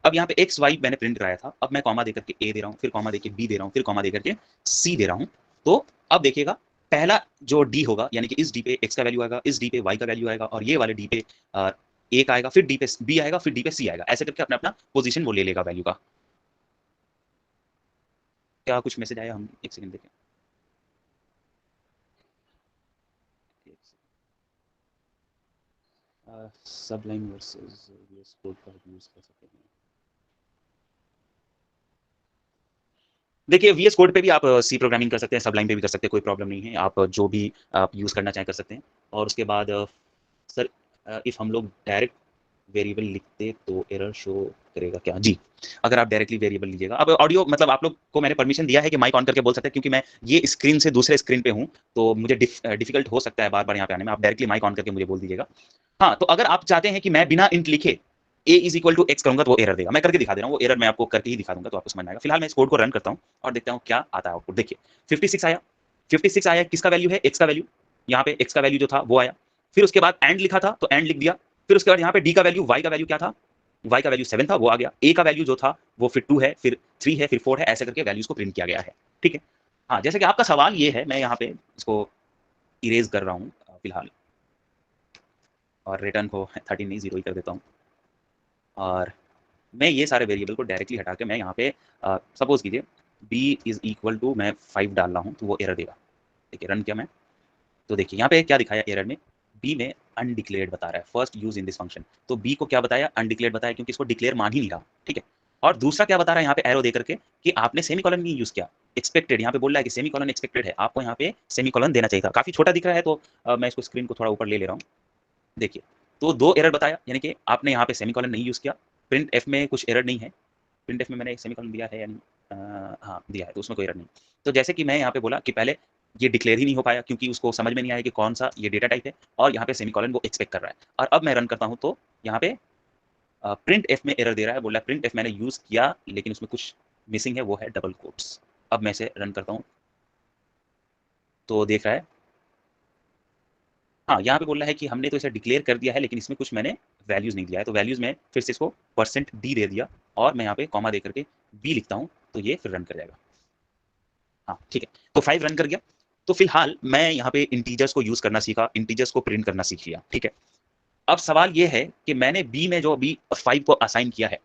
अब यहाँ पे एक्स वाई मैंने प्रिंट कराया था, अब मैं कॉमा देकर के ए दे रहा हूँ, फिर कॉमा देके बी दे रहा हूँ, फिर कॉमा देकर के सी दे रहा हूँ। तो अब देखिएगा, पहला जो डी होगा, यानी कि इस डी पे एक्स का वैल्यू आएगा, इस डी पे वाई का वैल्यू आएगा, और ये वाले डी पे ए का आएगा, फिर डी पे बी आएगा, फिर डी पे सी आएगा, ऐसे करके अपना अपना पोजीशन वो ले लेगा वैल्यू का। क्या कुछ मैसेज आया? हम एक सेकंड देखें। सबलाइन वर्सेस वीएस कोड का यूज कर सकते हैं। देखिए, वीएस कोड पे भी आप सी प्रोग्रामिंग कर सकते हैं, सबलाइन पे भी कर सकते हैं, कोई प्रॉब्लम नहीं है। आप जो भी आप यूज़ करना चाहें कर सकते हैं। और उसके बाद सर, इफ़ हम लोग डायरेक्ट वेरिएबल लिखते तो एरर शो करेगा क्या? जी, अगर आप डायरेक्टली वेरिएबल लीजिएगा। अब ऑडियो मतलब आप लोग को मैंने परमिशन दिया है कि माइक ऑन करके बोल सकते हैं, क्योंकि मैं ये स्क्रीन से दूसरे स्क्रीन पे हूँ, तो मुझे डिफ़िकल्ट हो सकता है बार-बार यहाँ पे आने में। आप डायरेक्टली माइक ऑन करके मुझे बोल दीजिएगा। हाँ, तो अगर आप चाहते हैं कि मैं बिना इंट लिखे ए इज इक्वल टू एक्स करूंगा, तो वो एरर देगा। मैं करके दिखा दे रहा हूँ, वो एरर मैं आपको करके ही दिखा दूंगा, तो आपको समझ में आएगा। फिलहाल मैं इस कोड को रन करता हूँ और देखता हूँ क्या आता है आउटपुट। देखिए, 56 आया। 56 आया, किसका वैल्यू है? एक्स का वैल्यू। यहाँ पे एक्स का वैल्यू जो था वो आया। फिर उसके बाद एंड लिखा था तो एंड लिख दिया। फिर उसके बाद यहाँ पे डी का वैल्यू, वाई का वैल्यू क्या था? वाई का वैल्यू 7 था, वो आ गया। ए का वैल्यू जो था वो फिर 2 है, फिर 3 है, फिर 4 है, ऐसे करके वैल्यूज को प्रिंट किया गया है। ठीक है? हाँ, जैसे कि आपका सवाल ये है, मैं यहाँ पे इसको इरेज कर रहा हूँ फिलहाल, और रिटर्न को 13 नहीं 0 ही कर देता हूँ। और मैं ये सारे वेरिएबल को डायरेक्टली हटा के मैं यहाँ पे सपोज कीजिए b इज इक्वल टू मैं 5 डाल रहा हूँ, तो वो एरर देगा। देखिए, रन किया मैं, तो देखिए यहाँ पे क्या दिखाया एरर में, b में अनडिक्लेयर्ड बता रहा है, first use in this function. तो b को क्या बताया? अनडिक्लेयर्ड बताया, क्योंकि इसको डिक्लेयर मान ही नहीं रहा। ठीक है? और दूसरा क्या बता रहा है यहाँ पे एरो दे करके कि आपने सेमीकोलन नहीं यूज किया, एक्सपेक्टेड। यहाँ पे बोल रहा है कि सेमीकोलन एक्सपेक्टेड है, आपको यहाँ पे सेमीकोलन देना चाहिए था। काफी छोटा दिख रहा है, तो मैं इसको स्क्रीन को थोड़ा ऊपर ले ले रहा हूँ। देखिए, तो 2 एरर बताया, यानी कि आपने यहाँ पे सेमीकोलन नहीं यूज किया। प्रिंट एफ में कुछ एरर नहीं है। प्रिंटफ में मैंने एक सेमीकोलन दिया है या नहीं? हाँ, दिया है, तो उसमें कोई एरर नहीं। तो जैसे कि मैं यहाँ पे बोला कि पहले ये डिक्लेयर ही नहीं हो पाया क्योंकि उसको समझ में नहीं आया कि कौन सा ये डेटा टाइप है, और यहाँ पे सेमीकोलन वो एक्सपेक्ट कर रहा है। और अब मैं रन करता हूँ तो यहाँ पे प्रिंट एफ में एरर दे रहा है, बोल रहा है प्रिंट एफ मैंने यूज किया लेकिन उसमें कुछ मिसिंग है, वो है डबल कोट्स। अब मैं इसे रन करता हूँ तो देख रहा है, हाँ यहाँ पे बोल रहा है कि हमने तो इसे डिक्लेयर कर दिया है लेकिन इसमें कुछ मैंने वैल्यूज नहीं दिया है, तो वैल्यूज में फिर से इसको %d दे दिया और मैं यहाँ पे कॉमा दे करके b लिखता हूँ तो ये फिर रन कर जाएगा। हाँ ठीक है, तो 5 रन कर गया। तो फिलहाल मैं यहाँ पे इंटीजर्स को यूज करना सीखा, इंटीजर्स को प्रिंट करना सीख लिया, ठीक है। अब सवाल ये है कि मैंने b में जो अभी 5 को असाइन किया है,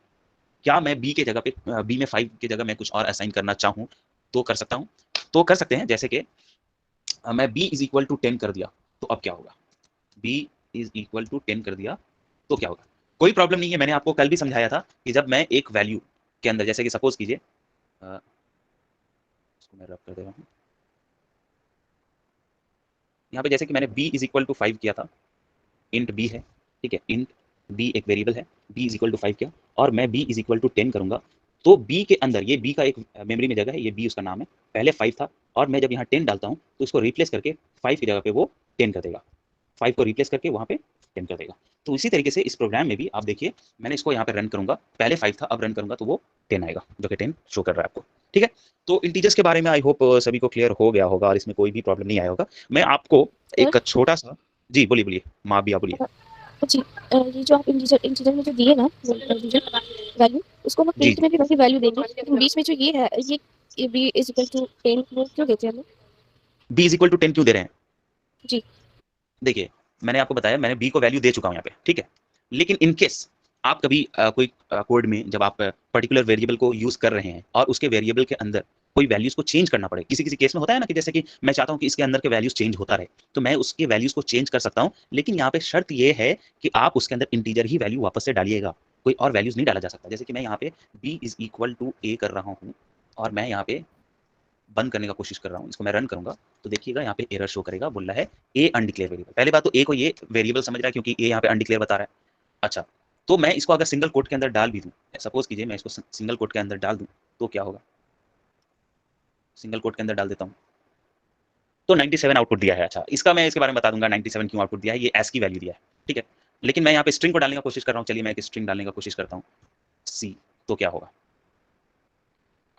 क्या मैं b के जगह पे b में 5 की जगह मैं कुछ और असाइन करना चाहूँ तो कर सकता हूँ? तो कर सकते हैं, जैसे कि मैं b इज इक्वल टू 10 कर दिया तो अब क्या होगा? b इज इक्वल टू 10 कर दिया तो क्या होगा? कोई प्रॉब्लम नहीं है, मैंने आपको कल भी समझाया था कि जब मैं एक वैल्यू के अंदर, जैसे कि सपोज कीजिए इसको मैं रब कर दे रहा हूँ, यहाँ पे जैसे कि मैंने b इज इक्वल टू 5 किया था, इंट b है, ठीक है, इंट b एक वेरिएबल है, b इज इक्वल टू 5 किया और मैं b इज इक्वल टू 10 करूंगा तो b के अंदर, ये b का एक मेमोरी में जगह है, ये b उसका नाम है, पहले 5 था और मैं जब यहाँ 10 डालता हूँ तो इसको रिप्लेस करके 5 की जगह पे वो 10 कर देगा, 5 को रिप्लेस करके वहाँ पे 10 कर देगा। तो इसी तरीके से इस प्रोग्राम में भी आप देखिए, मैंने इसको यहाँ पे रन करूंगा, पहले 5 था अब रन करूंगा तो वो 10 आएगा, जो कि 10 शो कर रहा है आपको, ठीक है। तो इंटीजर्स के बारे में आई होप सभी को क्लियर हो गया होगा और इसमें कोई भी प्रॉब्लम नहीं आया होगा। मैं आपको सर एक छोटा सा, जी बोलिए बोलिए, माँ भी आप बोलिए। जी ये जो आप इंटीजर इंटीजर में जो दिए ना इंटीजर वैल्यू, उसको हम जी प्रिंट जी, में भी वैसे वैल्यू देंगे, लेकिन बीच में जो ये है, ये b इज इक्वल टू 10 वो क्यों देते हैं हम? b इज इक्वल टू 10 क्यों दे रहे हैं? जी। देखिए, मैंने आपको बताया, मैंने b को वैल्यू दे चुका हूँ यहाँ पे, ठीक है। लेकिन इन केस आप कभी कोई कोड में जब आप पर्टिकुलर वेरिएबल को यूज कर रहे हैं और उसके वेरिएबल के अंदर कोई वैल्यूज को चेंज करना पड़े, किसी किसी केस में होता है ना कि जैसे कि मैं चाहता हूँ कि इसके अंदर के वैल्यूज चेंज होता रहे, तो मैं उसके वैल्यूज को चेंज कर सकता हूँ, लेकिन यहाँ पे शर्त ये है कि आप उसके अंदर इंटीजर ही वैल्यू वापस से डालिएगा, कोई और वैल्यूज नहीं डाला जा सकता। जैसे कि मैं यहाँ पे b is equal to a कर रहा हूँ और मैं यहाँ पे बंद करने का कोशिश कर रहा हूँ, इसको मैं रन करूंगा तो देखिएगा यहाँ पे एरर शो करेगा, बोल रहा है ए अनडिक्लेयर वेरिएबल। पहली बात तो ए को ये वेरिएबल समझ रहा है क्योंकि ए यहाँ पे अनडिक्लेयर बता रहा है। अच्छा, तो मैं इसको अगर सिंगल कोट के अंदर डाल भी दूं, सपोज कीजिए मैं इसको सिंगल कोट के अंदर डाल दूं तो क्या होगा? सिंगल कोट के अंदर डाल देता हूँ तो 97 आउटपुट दिया है। अच्छा, इसका मैं इसके बारे में बता दूंगा 97 क्यों आउटपुट दिया है, ये एस की वैल्यू दिया है, ठीक है। लेकिन मैं यहाँ पे स्ट्रिंग को डालने का कोशिश कर रहा हूँ, चलिए मैं एक स्ट्रिंग डालने का कोशिश करता हूँ, सी, तो क्या होगा?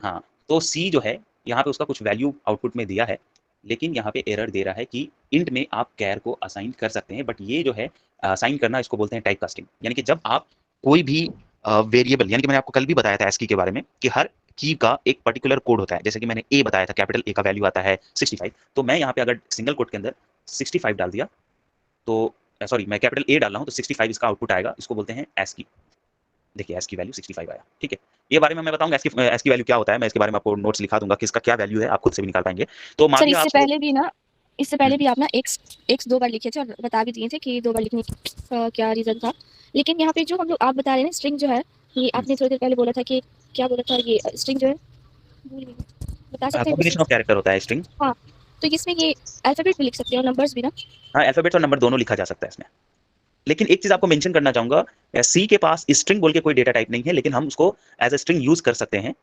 हाँ, तो सी जो है यहाँ पे उसका कुछ वैल्यू आउटपुट में दिया है, लेकिन यहाँ पे एरर दे रहा है कि इंट में आप कैर को असाइन कर सकते हैं, बट ये जो है असाइन करना, इसको बोलते हैं टाइप कास्टिंग। यानी कि जब आप कोई भी वेरिएबल, यानी कि मैंने आपको कल भी बताया था एस्की के बारे में कि हर की का एक पर्टिकुलर कोड होता है, जैसे कि मैंने ए बताया था, कैपिटल ए का वैल्यू आता है 65, तो मैं यहाँ पे अगर सिंगल कोड के अंदर 65 डाल दिया तो, सॉरी मैं कैपिटल ए डाल रहा हूँ तो 65 इसका आउटपुट आएगा, इसको बोलते हैं एस्की। देखिए एस की वैल्यू 65 आया, ठीक है। ये बारे में मैं बताऊंगा एस की वैल्यू क्या होता है, मैं इसके बारे में आपको नोट्स लिखा दूंगा कि इसका क्या वैल्यू है, आप खुद से भी निकाल पाएंगे। तो सर माफिया आपसे, इससे पहले भी आप ना एक्स एक्स 2 बार लिखे थे और बता भी दिए थे कि 2 बार लिखने का क्या रीजन था। लेकिन यहाँ पे जो हम लोग आप बता रहे हैं स्ट्रिंग जो है, ये आपने थोड़ी देर पहले बोला था कि क्या बोला था, ये स्ट्रिंग जो है, भूल गई, बता सकते हैं कॉम्बिनेशन कुछ? ऑफ कैरेक्टर होता है स्ट्रिंग। हाँ, तो इसमें ये अल्फाबेट भी लिख सकते हैं और नंबर्स भी ना? हाँ, अल्फाबेट्स और नंबर दोनों लिखा जा सकता है इसमें। लेकिन एक चीज आपको मेंशन करना चाहूंगा, सी के पास स्ट्रिंग बोल के कोई डेटा टाइप नहीं है, लेकिन हम उसको एज ए स्ट्रिंग यूज कर सकते हैं।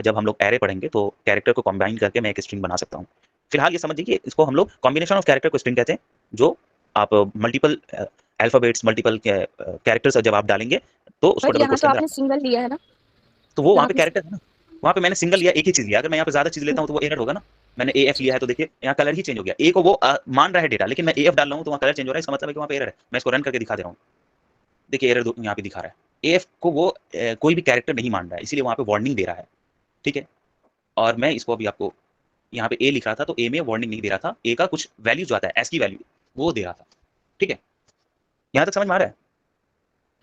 जब हम लोग एरे पढ़ेंगे तो कैरेक्टर को कॉम्बाइन करके मैं एक स्ट्रिंग बना सकता हूँ। फिलहाल ये समझिए कि इसको हम लोग कॉम्बिनेशन ऑफ कैरेक्टर को स्ट्रिंग कहते हैं, जो आप मल्टीपल अल्फाबेट्स, मल्टीपल कैरेक्टर्स जब आप डालेंगे तो उसको बट डबल यहाँ कोट्स तो के अंदर आपने आना। सिंगल लिया है ना? तो वो वहाँ यहाँ पे आपने कैरेक्टर है ना, वहाँ पे मैंने सिंगल लिया, एक ही चीज लिया। अगर मैं यहाँ पे ज्यादा चीज लेता हूँ तो वो एरर होगा ना। मैंने ए एफ जी लिया है तो देखिए यहाँ कलर ही चेंज हो गया, ए को वो मान रहा है डेटा, लेकिन मैं ए एफ डाल रहा हूँ तो वहाँ कलर चेंज हो रहा है, इसका मतलब है कि वहाँ पे एरर है। मैं इसको रन करके दिखा दे रहा हूँ, देखिए एरर यहाँ पे दिखा रहा है, ए एफ को वो कोई भी कैरेक्टर नहीं मान रहा है, इसीलिए वहाँ पे वार्निंग दे रहा है, ठीक है। और मैं इसको अभी आपको, यहाँ पे ए लिख रहा था तो ए में वार्निंग नहीं दे रहा था, ए का कुछ वैल्यू जो आता है एस की वैल्यू, वो दे रहा था, ठीक है। यहाँ तक समझ में आ रहा है?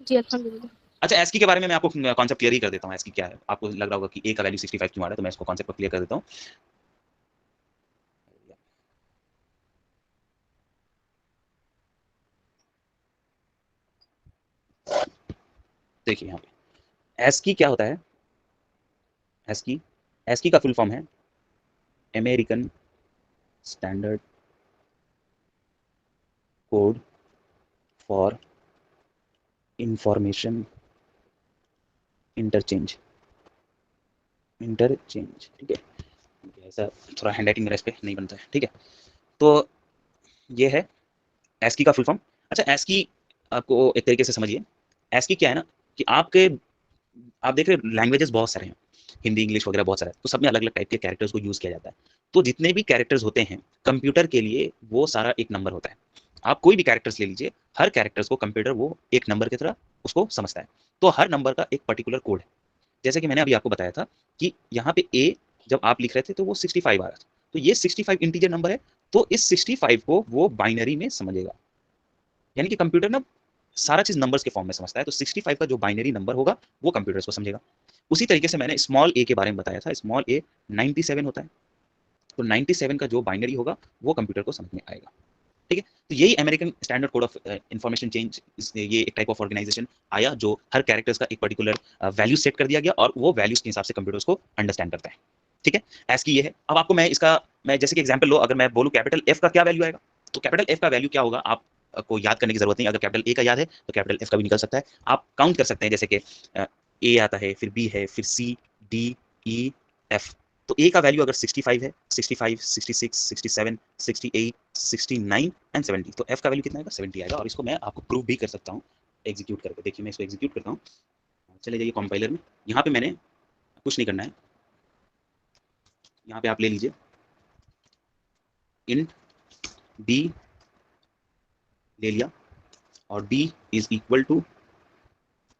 जी अल्हम्दुलिल्लाह। अच्छा, एस्की के बारे में मैं आपको कॉन्सेप्ट क्लियर ही कर देता हूँ, एस्की क्या है। आपको लग रहा होगा कि ए का वैल्यू 65 क्यों आ रहा है, तो मैं इसको कॉन्सेप्ट को क्लियर कर देता हूँ। देखिए यहाँ पे एस्की क्या होता है, एस्की, एस्की का फुल फॉर्म है American standard code for information interchange, interchange, ठीक है। ऐसा थोड़ा हैंड राइटिंग मेरा इस पे नहीं बनता है, ठीक है। तो ये है एस्की का फुल फॉर्म। अच्छा, एस्की आपको एक तरीके से समझिए, एस्की क्या है ना कि आपके आप देख रहे हैं लैंग्वेजेस बहुत सारे हैं, हिंदी इंग्लिश वगैरह बहुत सारे हैं, तो सब में अलग अलग टाइप के कैरेक्टर्स को यूज़ किया जाता है। तो जितने भी कैरेक्टर्स होते हैं कंप्यूटर के लिए वो सारा एक नंबर होता है। आप कोई भी कैरेक्टर्स ले लीजिए, हर कैरेक्टर्स को कंप्यूटर वो एक नंबर की तरह उसको समझता है। तो हर नंबर का एक पर्टिकुलर कोड है। जैसे कि मैंने अभी आपको बताया था कि यहाँ पे ए जब आप लिख रहे थे तो वो 65 आ रहा था, तो ये 65 इंटीजर नंबर है, तो इस 65 को वो बाइनरी में समझेगा। यानी कि कंप्यूटर ना सारा चीज नंबर्स के फॉर्म में समझता है, तो 65 का जो बाइनरी नंबर होगा वो कंप्यूटर्स को समझेगा। उसी तरीके से मैंने स्मॉल ए के बारे में बताया था, स्मॉल ए 97 होता है, तो 97 का जो बाइनरी होगा वो कंप्यूटर को समझ में आएगा। ठीक है, तो यही American standard code of information change, ये एक टाइप ऑफ ऑर्गेनाइजेशन आया जो हर कैरेक्टर्स का एक पर्टिकुलर वैल्यू सेट कर दिया गया और वो वैल्यूज के हिसाब से कंप्यूटर्स को अंडरस्टैंड करता है। ठीक है, एस की ये है। अब आपको मैं इसका, मैं जैसे कि एग्जांपल लो, अगर मैं बोलूं कैपिटल एफ का क्या वैल्यू आएगा, तो कैपिटल एफ का वैल्यू क्या होगा आप को याद करने की जरूरत नहीं। अगर कैपिटल ए का याद है तो कैपिटल एफ का भी निकल सकता है। आप काउंट कर सकते हैं, जैसे कि ए आता है, फिर बी है, फिर सी, डी, ई, एफ। तो ए का वैल्यू अगर 65 है, 65, 66, 67, 68, 69 एंड 70, तो एफ का वैल्यू कितना आएगा, 70 आएगा। और इसको मैं आपको प्रूव भी कर सकता हूँ एग्जीक्यूट करके। देखिए मैं इसको एग्जीक्यूट करता हूँ, चले जाइए कंपाइलर में। यहाँ पे मैंने कुछ नहीं करना है, यहाँ पे आप ले लीजिए इंट डी ले लिया और D is equal to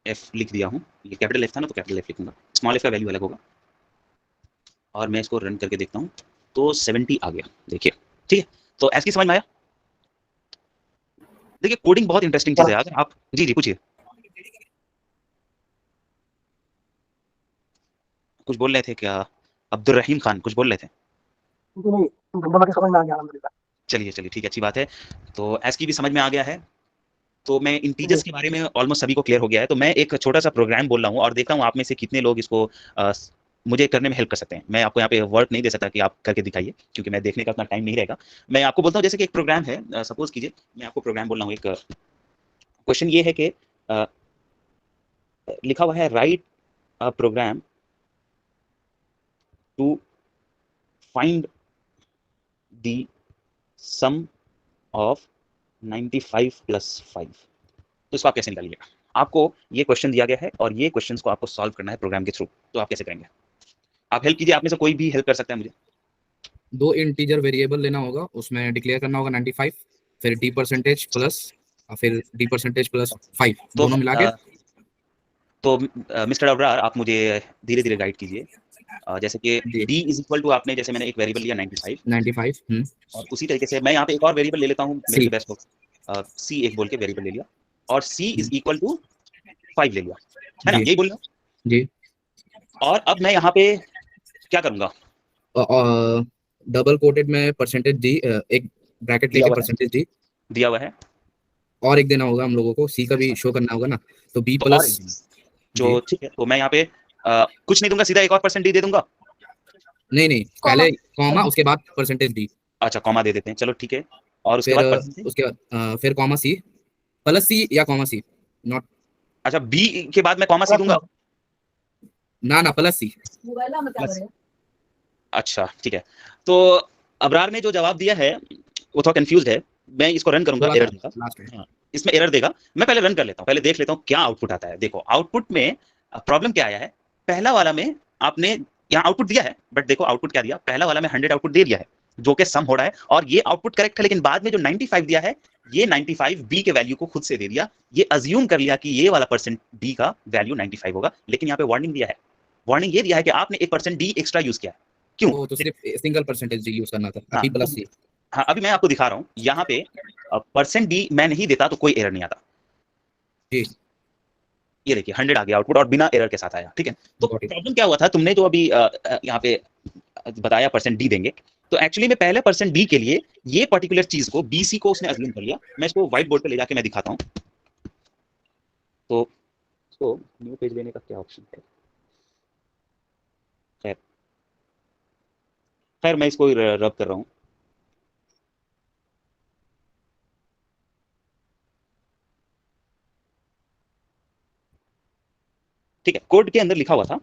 F लिख दिया हूँ। ये कैपिटल एफ था ना, तो कैपिटल एफ लिखूंगा। स्मॉल एफ का वैल्यू अलग होगा और मैं इसको रन करके देखता हूँ तो 70 आ गया। देखिए ठीक है, तो ऐसी समझ में आया। देखिए कोडिंग बहुत इंटरेस्टिंग चीज है। अगर आप जी जी पूछिए, कुछ बोल रहे थे क्या? अब्दुल रहीम खान कुछ बोल रहे थे? नहीं, दोनों के समझ में आ गया अल्हम्दुलिल्लाह। चलिए चलिए ठीक है, अच्छी बात है। तो एस की भी समझ में आ गया है। तो मैं जी इंटीजर्स के बारे में ऑलमोस्ट सभी को क्लियर हो गया है। तो मैं एक छोटा सा प्रोग्राम बोल रहा हूँ और देखता हूँ आप में से कितने लोग इसको मुझे करने में हेल्प कर सकते हैं। मैं आपको यहाँ पे वर्क नहीं दे सकता कि आप करके दिखाइए, क्योंकि मैं देखने का उतना टाइम नहीं रहेगा। मैं आपको बोलता हूँ जैसे कि एक प्रोग्राम है, सपोज कीजिए मैं आपको प्रोग्राम बोल रहा हूँ। एक क्वेश्चन ये है कि अ, लिखा हुआ है write a program to find the sum of 95 plus 5। तो इसको आप कैसे निकालिएगा? आपको ये क्वेश्चन दिया गया है और ये क्वेश्चन को आपको सॉल्व करना है प्रोग्राम के थ्रू। तो आप कैसे करेंगे? आप हेल्प कीजिए, आप में से कोई भी हेल्प कर सकता है मुझे। दो इंटीजर वेरिएबल लेना होगा, उसमें डिक्लेयर करना होगा 95, फिर डी परसेंटेज प्लस, फिर डी परसेंटेज प्लस 5 तो दोनों मिला के। तो मिस्टर अबरार आप मुझे धीरे धीरे गाइड कीजिए। जैसे कि G D is equal to, आपने जैसे मैंने एक वेरिएबल लिया 95, 95। और उसी तरीके से मैं यहाँ पे एक और वेरिएबल ले लेता हूँ, मेरे सी से बेस्ट होगा। सी एक बोल के वेरिएबल ले लिया और सी इज इक्वल टू 5 ले लिया, है ना, जी यही बोलिए। जी। और अब मैं यहाँ पे क्या करूंगा? डबल कोटेड में परसेंटेज डी, एक ब्रैकेट दिया लेके हुआ है, परसेंटेज डी, दिया हुआ है। और एक देना होगा हम लोगों को, सी का भी शो करना होगा ना, तो बी तो और प्लस। जी जो ठीक है, तो मैं यहाँ पे कुछ नहीं दूंगा, सीधा एक और परसेंट डी दे दूंगा। नहीं नहीं, कॉमा। पहले कॉमा उसके बाद परसेंटेज डी, अच्छा कॉमा दे देते हैं, चलो ठीक है। और उसके फिर बाद परसेंटेज। उसके बाद फिर कॉमा सी, प्लस सी या कॉमा सी, नॉट, अच्छा बी के बाद मैं कॉमा सी दूंगा। ना ना प्लस सी। प्लस, अच्छा ठीक है। तो अबरार ने जो जवाब दिया है वो थोड़ा कंफ्यूज है। मैं इसको रन करूंगा, थोड़ा एरर सा देगा। लास्ट में। हाँ, इसमें एरर देगा। मैं पहले रन कर लेता हूँ, पहले देख लेता हूँ क्या आउटपुट आता है। देखो आउटपुट में प्रॉब्लम क्या आया है। पहला वाला में आपने यहाँ आउटपुट दिया है, बट देखो आउटपुट क्या दिया। पहला वाला में 100 आउटपुट दे दिया है जो कि सम हो रहा है, और ये आउटपुट करेक्ट है। लेकिन बाद में जो 95 दिया है, ये 95 बी के वैल्यू को खुद से दे दिया। ये अज्यूम कर लिया कि ये वाला परसेंट डी का वैल्यू 95 होगा। लेकिन यहाँ पे वार्निंग दिया है, वार्निंग ये दिया है कि आपने 1% डी एक्स्ट्रा यूज किया है। क्यों? वो तो सिर्फ सिंगल परसेंटेज यूज करना था, हाँ अभी प्लस सी। हाँ, अभी मैं आपको दिखा रहा हूँ यहाँ पे। परसेंट डी मैं नहीं देता तो कोई एरर नहीं आता। जी ये देखिए 100 आ गया आउटपुट और बिना एरर के साथ आया। ठीक है, तो गॉट इट। प्रॉब्लम क्या हुआ था, तुमने जो अभी यहाँ पे बताया परसेंट डी देंगे, तो एक्चुअली में पहले परसेंट डी के लिए ये पर्टिकुलर चीज को, बीसी को उसने अज्यूम कर लिया। मैं इसको व्हाइट बोर्ड पे ले जाके मैं दिखाता हूँ। तो इसको न्यू पेज लेने का क्या ऑप्शन है? खैर खैर मैं इसको रब कर रहा हूँ। ठीक है, कोड के अंदर लिखा हुआ था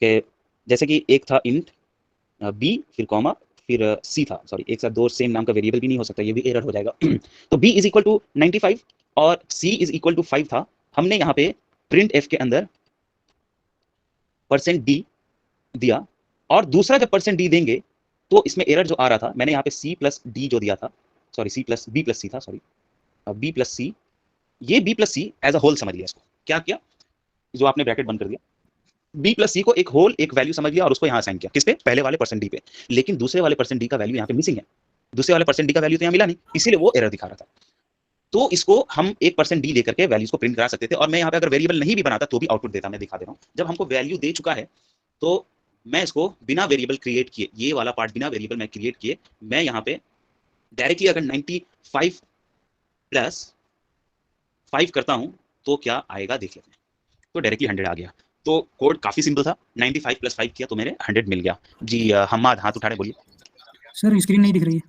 कि जैसे कि एक था इंट बी फिर कॉमा फिर सी था, सॉरी एक साथ दो सेम नाम का वेरिएबल भी नहीं हो सकता, ये भी एरर हो जाएगा। तो बी इज इक्वल टू 95 और सी इज इक्वल टू 5 था। हमने यहाँ पे प्रिंट एफ के अंदर परसेंट डी दिया, और दूसरा जब परसेंट डी देंगे तो इसमें एरर जो आ रहा था, मैंने यहाँ पे सी प्लस डी जो दिया था, sorry C plus B plus C था, सॉरी बी प्लस सी, ये B plus C as a whole समझ लिया इसको। क्या किया, जो आपने ब्रैकेट बंद कर दिया, बी प्लस सी को एक होल एक वैल्यू समझ लिया और उसको यहाँ साइन किया किस पे, पहले वाले परसेंट डी पे। लेकिन दूसरे वाले परसेंट डी का वैल्यू यहाँ पे मिसिंग है, दूसरे वाले परसेंट डी का वैल्यू तो यहाँ मिला नहीं, इसीलिए वो एरर दिखा रहा था। तो इसको हम 1% डी लेकर के वैल्यूज को प्रिंट करा सकते थे, और मैं यहाँ पे अगर वेरिएबल नहीं भी बनाता तो भी आउटपुट देता। मैं दिखा दे रहा हूँ, जब हमको वैल्यू दे चुका है तो मैं इसको बिना वेरिएबल क्रिएट किए, ये वाला पार्ट बिना वेरिएबल मैं क्रिएट किए, मैं यहाँ पे डायरेक्टली अगर 95 प्लस 5 करता हूँ तो क्या आएगा देख लेते हैं। तो डायरेक्टली 100 आ गया। तो कोड काफी सिंपल था, 95 प्लस 5 किया तो मेरे 100 मिल गया। जी हम्माद हाथ उठा रहे, बोलिए। सर स्क्रीन नहीं दिख रही है।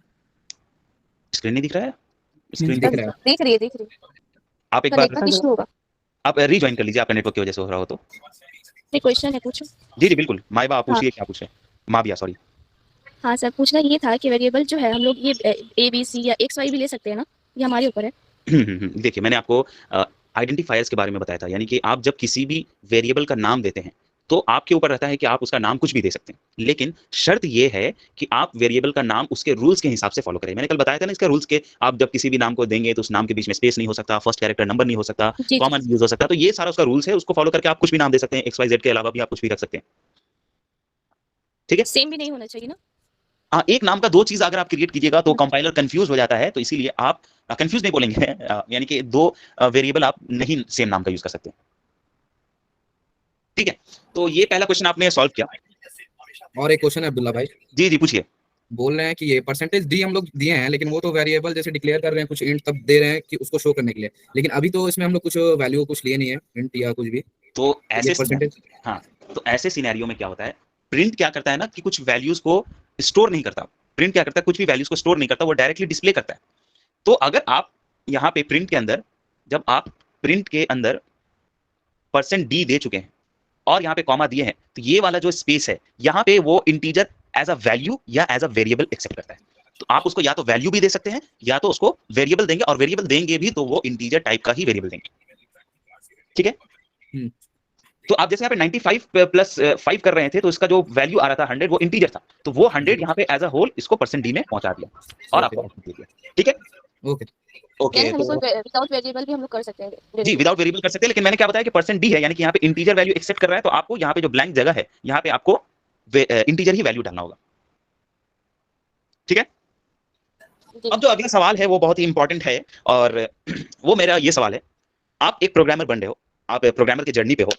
स्क्रीन नहीं दिख रहा है? नहीं दिख रहा है। देख रही है आप एक तो बार नेटवर्क इशू होगा। आप रीज्वाइन कर लीजिए, आपका नेटवर्क की वजह से हो रहा हो तो। ये क्वेश्चन है, पूछो। जी जी बिल्कुल, माइबा आप हाँ। पूछिए, क्या पूछ रहे हैं? माबिया सॉरी। हाँ सर, पूछना ये था कि वेरिएबल जो है हम लोग ये ए बी सी या एक्स वाई भी ले सकते हैं ना, ये हमारे ऊपर है। देखिए मैंने आपको आइडेंटिफायर्स के बारे में बताया था, यानी कि आप जब किसी भी वेरिएबल का नाम देते हैं तो आपके ऊपर रहता है कि आप उसका नाम कुछ भी दे सकते हैं, लेकिन शर्त ये है कि आप वेरिएबल का नाम उसके रूल्स के हिसाब से फॉलो करें। मैंने कल बताया था ना इसका रूल्स के, आप जब किसी भी नाम को देंगे तो उस नाम के बीच में स्पेस नहीं हो सकता, फर्स्ट कैरेक्टर नंबर नहीं हो सकता, जी कॉमन यूज हो सकता। तो ये सारा उसका रूल्स है, उसको फॉलो करके आप कुछ भी नाम दे सकते हैं, एक्स वाई जेड के अलावा भी आप कुछ भी रख सकते हैं। ठीक है, सेम भी नहीं होना चाहिए ना। हाँ एक नाम का दो चीज अगर आप क्रिएट कीजिएगा तो कंपाइलर कंफ्यूज हो जाता है, तो इसीलिए आप कंफ्यूज नहीं बोलेंगे, यानी कि दो वेरिएबल आप नहीं सेम नाम का यूज कर सकते। ठीक है, तो ये पहला क्वेश्चन आपने सॉल्व किया। और एक क्वेश्चन है अब्दुल्ला भाई, जी जी पूछिए। बोल रहे हैं कि ये परसेंटेज डी हम लोग दिए हैं, लेकिन वो तो वेरिएबल जैसे डिक्लेयर कर रहे हैं, कुछ इंट तब दे रहे हैं कि उसको शो करने के लिए, लेकिन अभी तो इसमें हम लोग कुछ वैल्यू कुछ लिए नहीं है, इंट या कुछ भी। तो ये ऐसे परसेंटेज हाँ, तो ऐसे सिनेरियो में क्या होता है, प्रिंट क्या करता है ना कि कुछ वैल्यूज को स्टोर नहीं करता। प्रिंट क्या करता है, कुछ भी वैल्यूज को स्टोर नहीं करता, वो डायरेक्टली डिस्प्ले करता है। तो अगर आप यहाँ पे प्रिंट के अंदर, जब आप प्रिंट के अंदर परसेंट डी दे चुके हैं और यहाँ पे कॉमा दिए हैं, तो ये वाला जो स्पेस है यहाँ पे वो इंटीजर एज अ वैल्यू या एज अ वेरिएबल एक्सेप्ट करता है। तो आप उसको या तो वैल्यू भी दे सकते हैं या तो उसको वेरिएबल देंगे, और वेरिएबल देंगे भी तो वो इंटीजर टाइप का ही वेरिएबल देंगे। ठीक है, हम्म। तो आप जैसे यहाँ पे 95 प्लस 5 कर रहे थे तो इसका जो वैल्यू आ रहा था 100, वो इंटीजर था, तो वो 100 यहाँ पे एज अ होल इसको परसेंट डी में पहुंचा दिया और ओके आपको आउटपुट दे दिया। ठीक है, ओके। यानी ओके। हम इसको तो विदाउट वेरिएबल भी हम लोग कर सकते हैं जी directly। विदाउट वेरिएबल कर सकते हैं, लेकिन मैंने क्या बताया कि परसेंट डी है, यानी कि यहाँ पे इंटीजर वैल्यू एक्सेप्ट कर रहा है, तो आपको यहाँ पे जो ब्लैंक जगह है यहाँ पे आपको इंटीजर ही वैल्यू डालना होगा। ठीक है, जी। अब जो अगला सवाल है वो बहुत ही इंपॉर्टेंट है, और वो मेरा ये सवाल है, आप एक प्रोग्रामर बन रहे हो, आप प्रोग्रामर की जर्नी पे हो,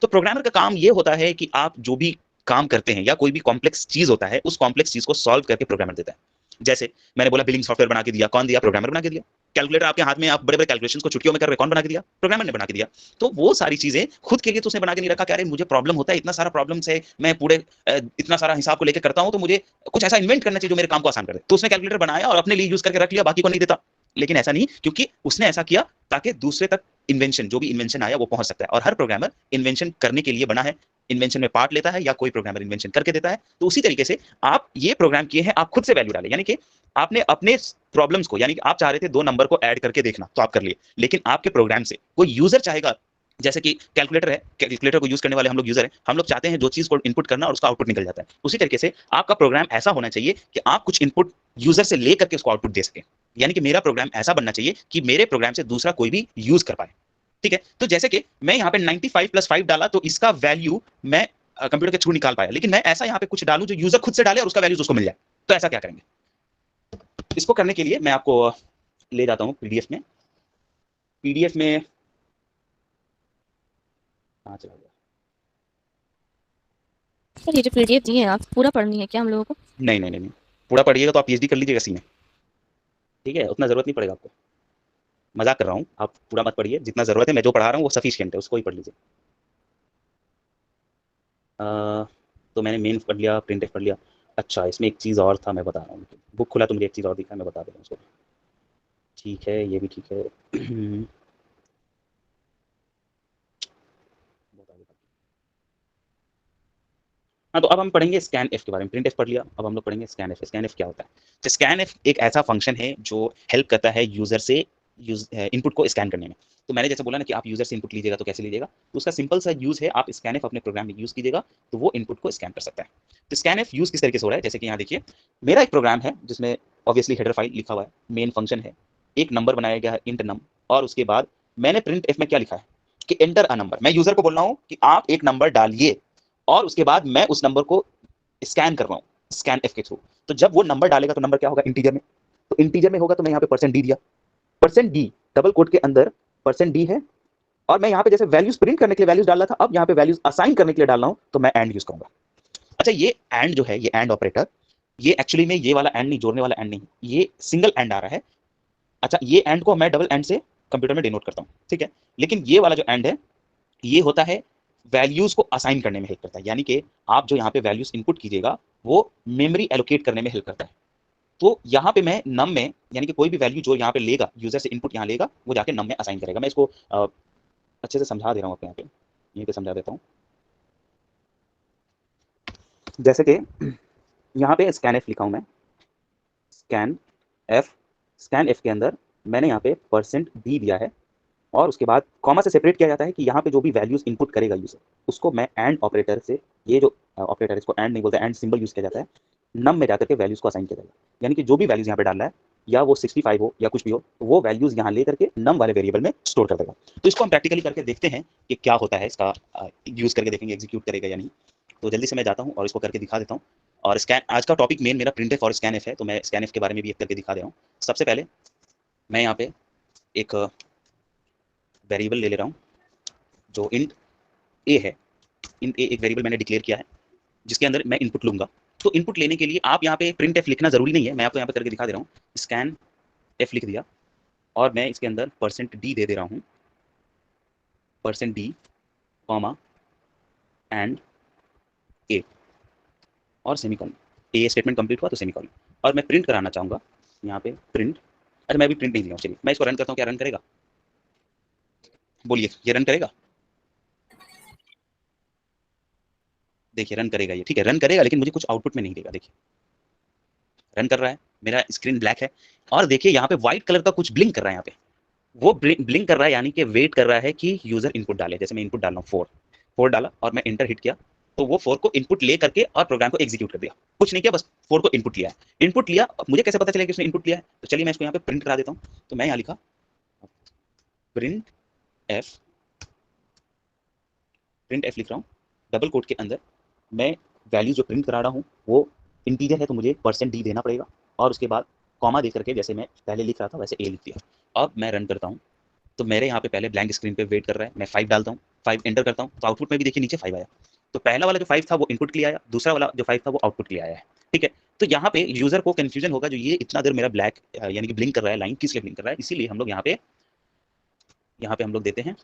तो प्रोग्रामर का काम ये होता है कि आप जो भी काम करते हैं या कोई भी कॉम्प्लेक्स चीज होता है, उस कॉम्प्लेक्स चीज को सॉल्व करके प्रोग्रामर देता है। जैसे मैंने बोला बिलिंग सॉफ्टवेयर बना के दिया, कौन दिया? प्रोग्रामर बना के दिया। कैलकुलेटर आपके हाथ में, आप बड़े बड़े कैलकुलेशंस को छुट्टियों में कर रहे, कौन बना के दिया? प्रोग्रामर ने बना के दिया। तो वो सारी चीजें खुद के लिए तो उसने बना के नहीं रखा, क्या अरे मुझे प्रॉब्लम होता है, इतना सारा प्रॉब्लम्स है, मैं पूरे इतना सारा हिसाब को लेकर करता हूं, तो मुझे कुछ ऐसा इन्वेंट करना चाहिए जो मेरे काम को आसान कर दे। तो उसने कैलकुलेटर बनाया और अपने लिए यूज करके रख लिया, बाकी को नहीं देता। लेकिन ऐसा नहीं, क्योंकि उसने ऐसा किया ताकि दूसरे तक इन्वेंशन, जो भी इन्वेंशन आया वो पहुंच सकता है, और हर प्रोग्रामर इन्वेंशन करने के लिए बना है, इन्वेंशन में पार्ट लेता है या कोई प्रोग्रामर इन्वेंशन करके देता है। तो उसी तरीके से आप ये प्रोग्राम किए हैं, आप खुद से वैल्यू डालें, यानी कि आपने अपने प्रॉब्लम्स को, यानी कि आप चाह रहे थे 2 नंबर को ऐड करके देखना, तो आप कर लिए, लेकिन आपके प्रोग्राम से कोई यूजर चाहेगा, जैसे कि कैलकुलेटर है, कैलकुलेटर को यूज करने वाले हम लोग यूजर हैं, हम लोग चाहते हैं जो चीज को इनपुट करना और उसका आउटपुट निकल जाता है। उसी तरीके से आपका प्रोग्राम ऐसा होना चाहिए कि आप कुछ इनपुट यूजर से लेकर के उसको आउटपुट दे सके, यानी कि मेरा प्रोग्राम ऐसा बनना चाहिए कि मेरे प्रोग्राम से दूसरा कोई भी यूज कर पाए। ठीक है, तो जैसे कि मैं यहाँ पे 95 प्लस 5 डाला तो इसका वैल्यू मैं कंप्यूटर के थ्रू निकाल पाया, लेकिन मैं ऐसा यहाँ पे कुछ डालू जो यूजर खुद से डाले और उसका वैल्यूज उसको मिल जाए, तो ऐसा क्या करेंगे? इसको करने के लिए मैं आपको ले जाता हूँ पीडीएफ में। पीडीएफ में कहाँ चला गया? सर ये जो पीडीएफ दी है आप पूरा पढ़नी है क्या हम लोगों को? नहीं नहीं नहीं नहीं, पूरा पढ़िएगा तो आप पीएचडी कर लीजिएगा सी में। ठीक है, उतना जरूरत नहीं पड़ेगा आपको, मजाक कर रहा हूँ, आप पूरा मत पढ़िए, जितना जरूरत है मैं जो पढ़ा रहा हूँ वो सफिशिएंट है, उसको ही पढ़ लीजिए। तो मैंने मेन पढ़ लिया, प्रिंट पढ़ लिया। अच्छा इसमें एक चीज़ और था, मैं बता रहा हूँ, बुक खुला तो मुझे एक चीज़ और दिखा, मैं बता दे रहा हूँ उसको। ठीक है, ये भी ठीक है। बहुत आगे तक। हाँ, तो अब हम पढ़ेंगे स्कैन एफ के बारे में। प्रिंट एफ पढ़ लिया, अब हम लोग पढ़ेंगे स्कैन एफ। स्कैन एफ क्या होता है? तो स्कैन एफ एक ऐसा फंक्शन है जो हेल्प करता है यूजर से इनपुट को स्कैन करने में। तो मैंने जैसे बोला ना कि आप यूजर से इनपुट लीजिएगा तो कैसे लीजिएगा, तो उसका सिंपल सा यूज है, आप स्कैन एफ अपने प्रोग्राम में यूज कीजिएगा तो वो इनपुट को स्कैन कर सकता है। तो स्कैन एफ यूज किस तरीके से हो रहा है, जैसे कि यहाँ देखिए मेरा एक प्रोग्राम है जिसमें ऑब्वियसली हेडर फाइल लिखा हुआ है, मेन फंक्शन है, एक नंबर बनाया गया है इंट नम, और उसके बाद मैंने प्रिंट एफ में क्या लिखा है कि एंटर अ नंबर। मैं यूजर को बोल रहा हूँ कि आप एक नंबर डालिए, और उसके बाद मैं उस नंबर को स्कैन कर रहा हूँ स्कैन एफ के थ्रू। तो जब वो नंबर डालेगा तो नंबर क्या होगा, इंटीजर में। तो इंटीजर में होगा तो मैं यहाँ पे %d दिया, %d डबल कोट के अंदर %d है, और मैं यहाँ पे जैसे वैल्यूज प्रिंट करने के लिए वैल्यूज डाल रहा था, अब यहाँ पे वैल्यूज असाइन करने के लिए डाल रहा हूँ, तो मैं एंड यूज करूंगा। अच्छा, ये एंड जो है, ये एंड ऑपरेटर, ये एक्चुअली में ये वाला एंड नहीं, जोड़ने वाला एंड नहीं, ये सिंगल एंड आ रहा है। अच्छा, ये एंड को मैं डबल एंड से कंप्यूटर में डिनोट करता हूँ, ठीक है। लेकिन ये वाला जो एंड है, ये होता है वैल्यूज को असाइन करने में हेल्प करता है, यानी कि आप जो यहाँ पे वैल्यूज इनपुट कीजिएगा वो मेमोरी एलोकेट करने में हेल्प करता है। तो यहाँ पे मैं नम में, यानी कि कोई भी वैल्यू जो यहाँ पे लेगा यूजर से इनपुट यहाँ लेगा, वो जाके नम में असाइन करेगा। मैं इसको अच्छे से समझा दे रहा हूँ आपको, यहाँ पे यहीं पे समझा देता हूँ। जैसे कि यहाँ पे स्कैन एफ लिखा हूँ मैं, स्कैन एफ के अंदर मैंने यहाँ पे %d दिया है, और उसके बाद कॉमा से सेपरेट किया जाता है कि यहाँ पे जो भी वैल्यूज इनपुट करेगा यूजर, उसको मैं एंड ऑपरेटर से, ये जो ऑपरेटर, इसको एंड नहीं बोलते, एंड सिंबल यूज किया जाता है, नम में जाकर के वैल्यूज को असाइन किया जाएगा। यानी कि जो भी वैल्यूज यहाँ पे डालना है, या वो 65 हो या कुछ भी हो, तो वो वैल्यूज यहाँ ले करके नम वाले वेरिएबल में स्टोर कर देगा। तो इसको हम प्रैक्टिकली करके देखते हैं कि क्या होता है, इसका यूज करके देखेंगे एग्जीक्यूट करेगा या नहीं। तो जल्दी से मैं जाता हूँ और इसको करके दिखा देता हूँ। और स्कैन, आज का टॉपिक मेन मेरा प्रिंट एफ और स्कैन एफ है, तो मैं स्कैन एफ के बारे में भी एक करके दिखा दे रहा हूँ। सबसे पहले मैं यहाँ पे एक वेरिएबल ले रहा हूँ जो इंट ए है। इंट ए एक वेरिएबल मैंने डिक्लेयर किया है जिसके अंदर मैं इनपुट लूंगा। तो इनपुट लेने के लिए आप यहाँ पे प्रिंट एफ लिखना जरूरी नहीं है, मैं आपको यहाँ पे करके दिखा दे रहा हूँ। स्कैन एफ लिख दिया, और मैं इसके अंदर %d दे रहा हूँ, %d कॉमा एंड ए और सेमीकोलन। ए स्टेटमेंट कंप्लीट हुआ तो सेमीकोलन, और मैं प्रिंट कराना चाहूँगा यहाँ पे प्रिंट। अच्छा, मैं अभी प्रिंट नहीं दिया हूँ, चलिए मैं इसको रन करता हूँ। क्या रन करेगा, बोलिए, ये रन करेगा? देखिए रन करेगा ये, ठीक है रन करेगा, लेकिन मुझे कुछ आउटपुट में नहीं देगा। देखिए रन कर रहा है, मेरा स्क्रीन ब्लैक है, और देखिए यहाँ पे व्हाइट कलर का कुछ ब्लिंक कर रहा है। यहाँ पे वो ब्लिंक कर रहा है, यानी कि वेट कर रहा है कि यूजर इनपुट डाले। जैसे मैं इनपुट डाल रहा हूँ 4 डाला, और मैं एंटर हिट किया, तो वो 4 को इनपुट ले करके और प्रोग्राम को एग्जीक्यूट कर दिया। कुछ नहीं किया, बस 4 को इनपुट लिया है। इनपुट लिया, अब मुझे कैसे पता चलेगा कि उसने इनपुट लिया है? तो चलिए मैं इसको यहाँ पे प्रिंट करा देता हूँ। तो मैं यहाँ लिखा प्रिंट एफ लिख रहा हूँ, डबल कोट के अंदर मैं वैल्यू जो प्रिंट करा रहा हूँ वो इंटीजर है, तो मुझे %d देना पड़ेगा, और उसके बाद कॉमा दे करके जैसे मैं पहले लिख रहा था वैसे ए लिख दिया। अब मैं रन करता हूँ, तो मेरे यहाँ पे पहले ब्लैंक स्क्रीन पे वेट कर रहा है। मैं 5 डालता हूँ, 5 एंटर करता हूँ, तो आउटपुट में भी देखिए नीचे 5 आया। तो पहला वाला जो 5 था वो इनपुट के लिए आया, दूसरा वाला जो 5 था वो आउटपुट के लिए आया है, ठीक है। तो यहाँ पे यूजर को कंफ्यूजन होगा, जो ये इतना देर मेरा ब्लैक यानी कि ब्लिंक कर रहा है, लाइन किस लिए ब्लिंक कर रहा है। इसीलिए हम लोग यहाँ पे हम लोग देते हैं,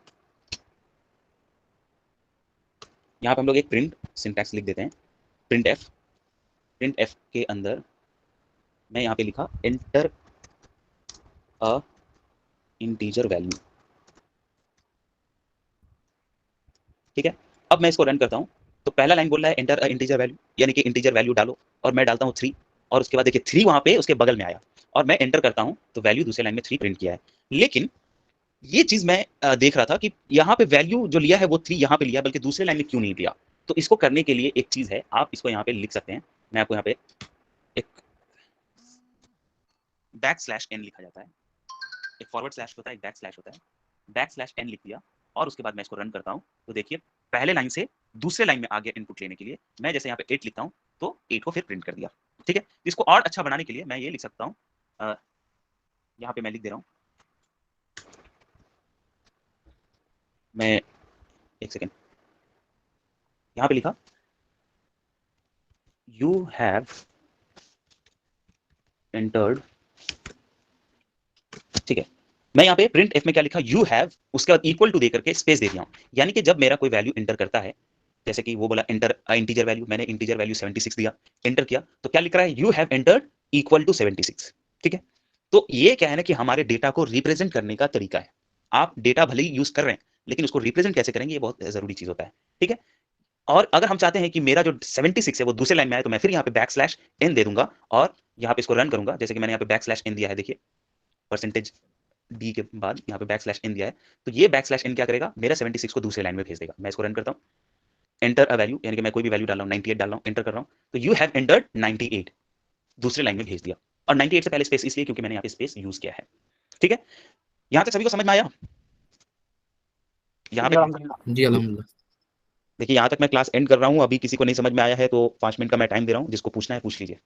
यहाँ पे हम लोग एक प्रिंट सिंटैक्स लिख देते हैं, प्रिंट एफ के अंदर मैं यहाँ पे लिखा एंटर अ इंटीजर वैल्यू, ठीक है। अब मैं इसको रन करता हूँ, तो पहला लाइन बोल रहा है एंटर अ इंटीजर वैल्यू, यानी कि इंटीजर वैल्यू डालो, और मैं डालता हूँ 3, और उसके बाद देखिए 3 वहाँ पे उसके बगल में आया, और मैं एंटर करता हूँ तो वैल्यू दूसरे लाइन में 3 प्रिंट किया है। लेकिन ये चीज मैं देख रहा था कि यहाँ पे वैल्यू जो लिया है वो 3 यहाँ पे लिया, बल्कि दूसरे लाइन में क्यों नहीं लिया। तो इसको करने के लिए एक चीज है, आप इसको यहाँ पे लिख सकते हैं। मैं आपको यहाँ पे एक \n लिखा जाता है, एक फॉरवर्ड स्लैश होता है, एक बैक स्लैश होता है, \n लिख दिया, और उसके बाद मैं इसको रन करता हूँ। तो देखिए पहले लाइन से दूसरे लाइन में आ गया इनपुट लेने के लिए। मैं जैसे यहाँ पे 8 लिखता हूँ तो 8 को फिर प्रिंट कर दिया, ठीक है। इसको और अच्छा बनाने के लिए मैं ये लिख सकता हूँ, यहाँ पे मैं लिख दे रहा हूँ, मैं एक सेकेंड यहाँ पे लिखा यू हैव एंटर्ड, ठीक है। मैं यहाँ पे प्रिंट एफ में क्या लिखा, यू हैव, उसके बाद इक्वल टू दे करके स्पेस दे दिया हूँ, यानी कि जब मेरा कोई वैल्यू एंटर करता है, जैसे कि वो बोला एंटर इंटीजर वैल्यू, मैंने इंटीजर वैल्यू 76 दिया, एंटर किया, तो क्या लिख रहा है, you have entered equal to 76, ठीक है। तो ये क्या है ना कि हमारे डेटा को रिप्रेजेंट करने का तरीका है। आप डेटा भले ही यूज कर रहे हैं, लेकिन उसको रिप्रेजेंट कैसे करेंगे ये बहुत जरूरी चीज होता है, ठीक है। और अगर हम चाहते हैं कि मेरा जो 76 है वो दूसरे लाइन में आए, तो मैं फिर यहाँ पे बैक स्लैश n दे दूंगा और यहाँ पे इसको रन करूंगा। जैसे कि मैंने यहाँ पे बैक स्लैश n दिया है, देखिए परसेंटेज d के बाद यहाँ पे बैक स्लैश n दिया है, तो ये बैक स्लैश n क्या करेगा, मेरा 76 को दूसरे लाइन में भेज देगा। मैं इसको रन करता हूँ, एंटर अ वैल्यू, यानी कि मैं कोई भी वैल्यू डाल रहा हूँ, 98 डाल रहा हूँ, एंटर कर रहा हूँ, तो यू हैव एंटर्ड 98, दूसरे लाइन में भेज दिया। और 98 से पहले स्पेस इसलिए क्योंकि मैंने यहाँ पे स्पेस यूज किया है। ठीक है, यहाँ तक सभी को समझ में आया? यहाँ पे जी अल्हम्दुलिल्लाह। देखिए, यहाँ तक मैं क्लास एंड कर रहा हूँ। अभी किसी को नहीं समझ में आया है तो 5 मिनट का मैं टाइम दे रहा हूँ, जिसको पूछना है पूछ लीजिए।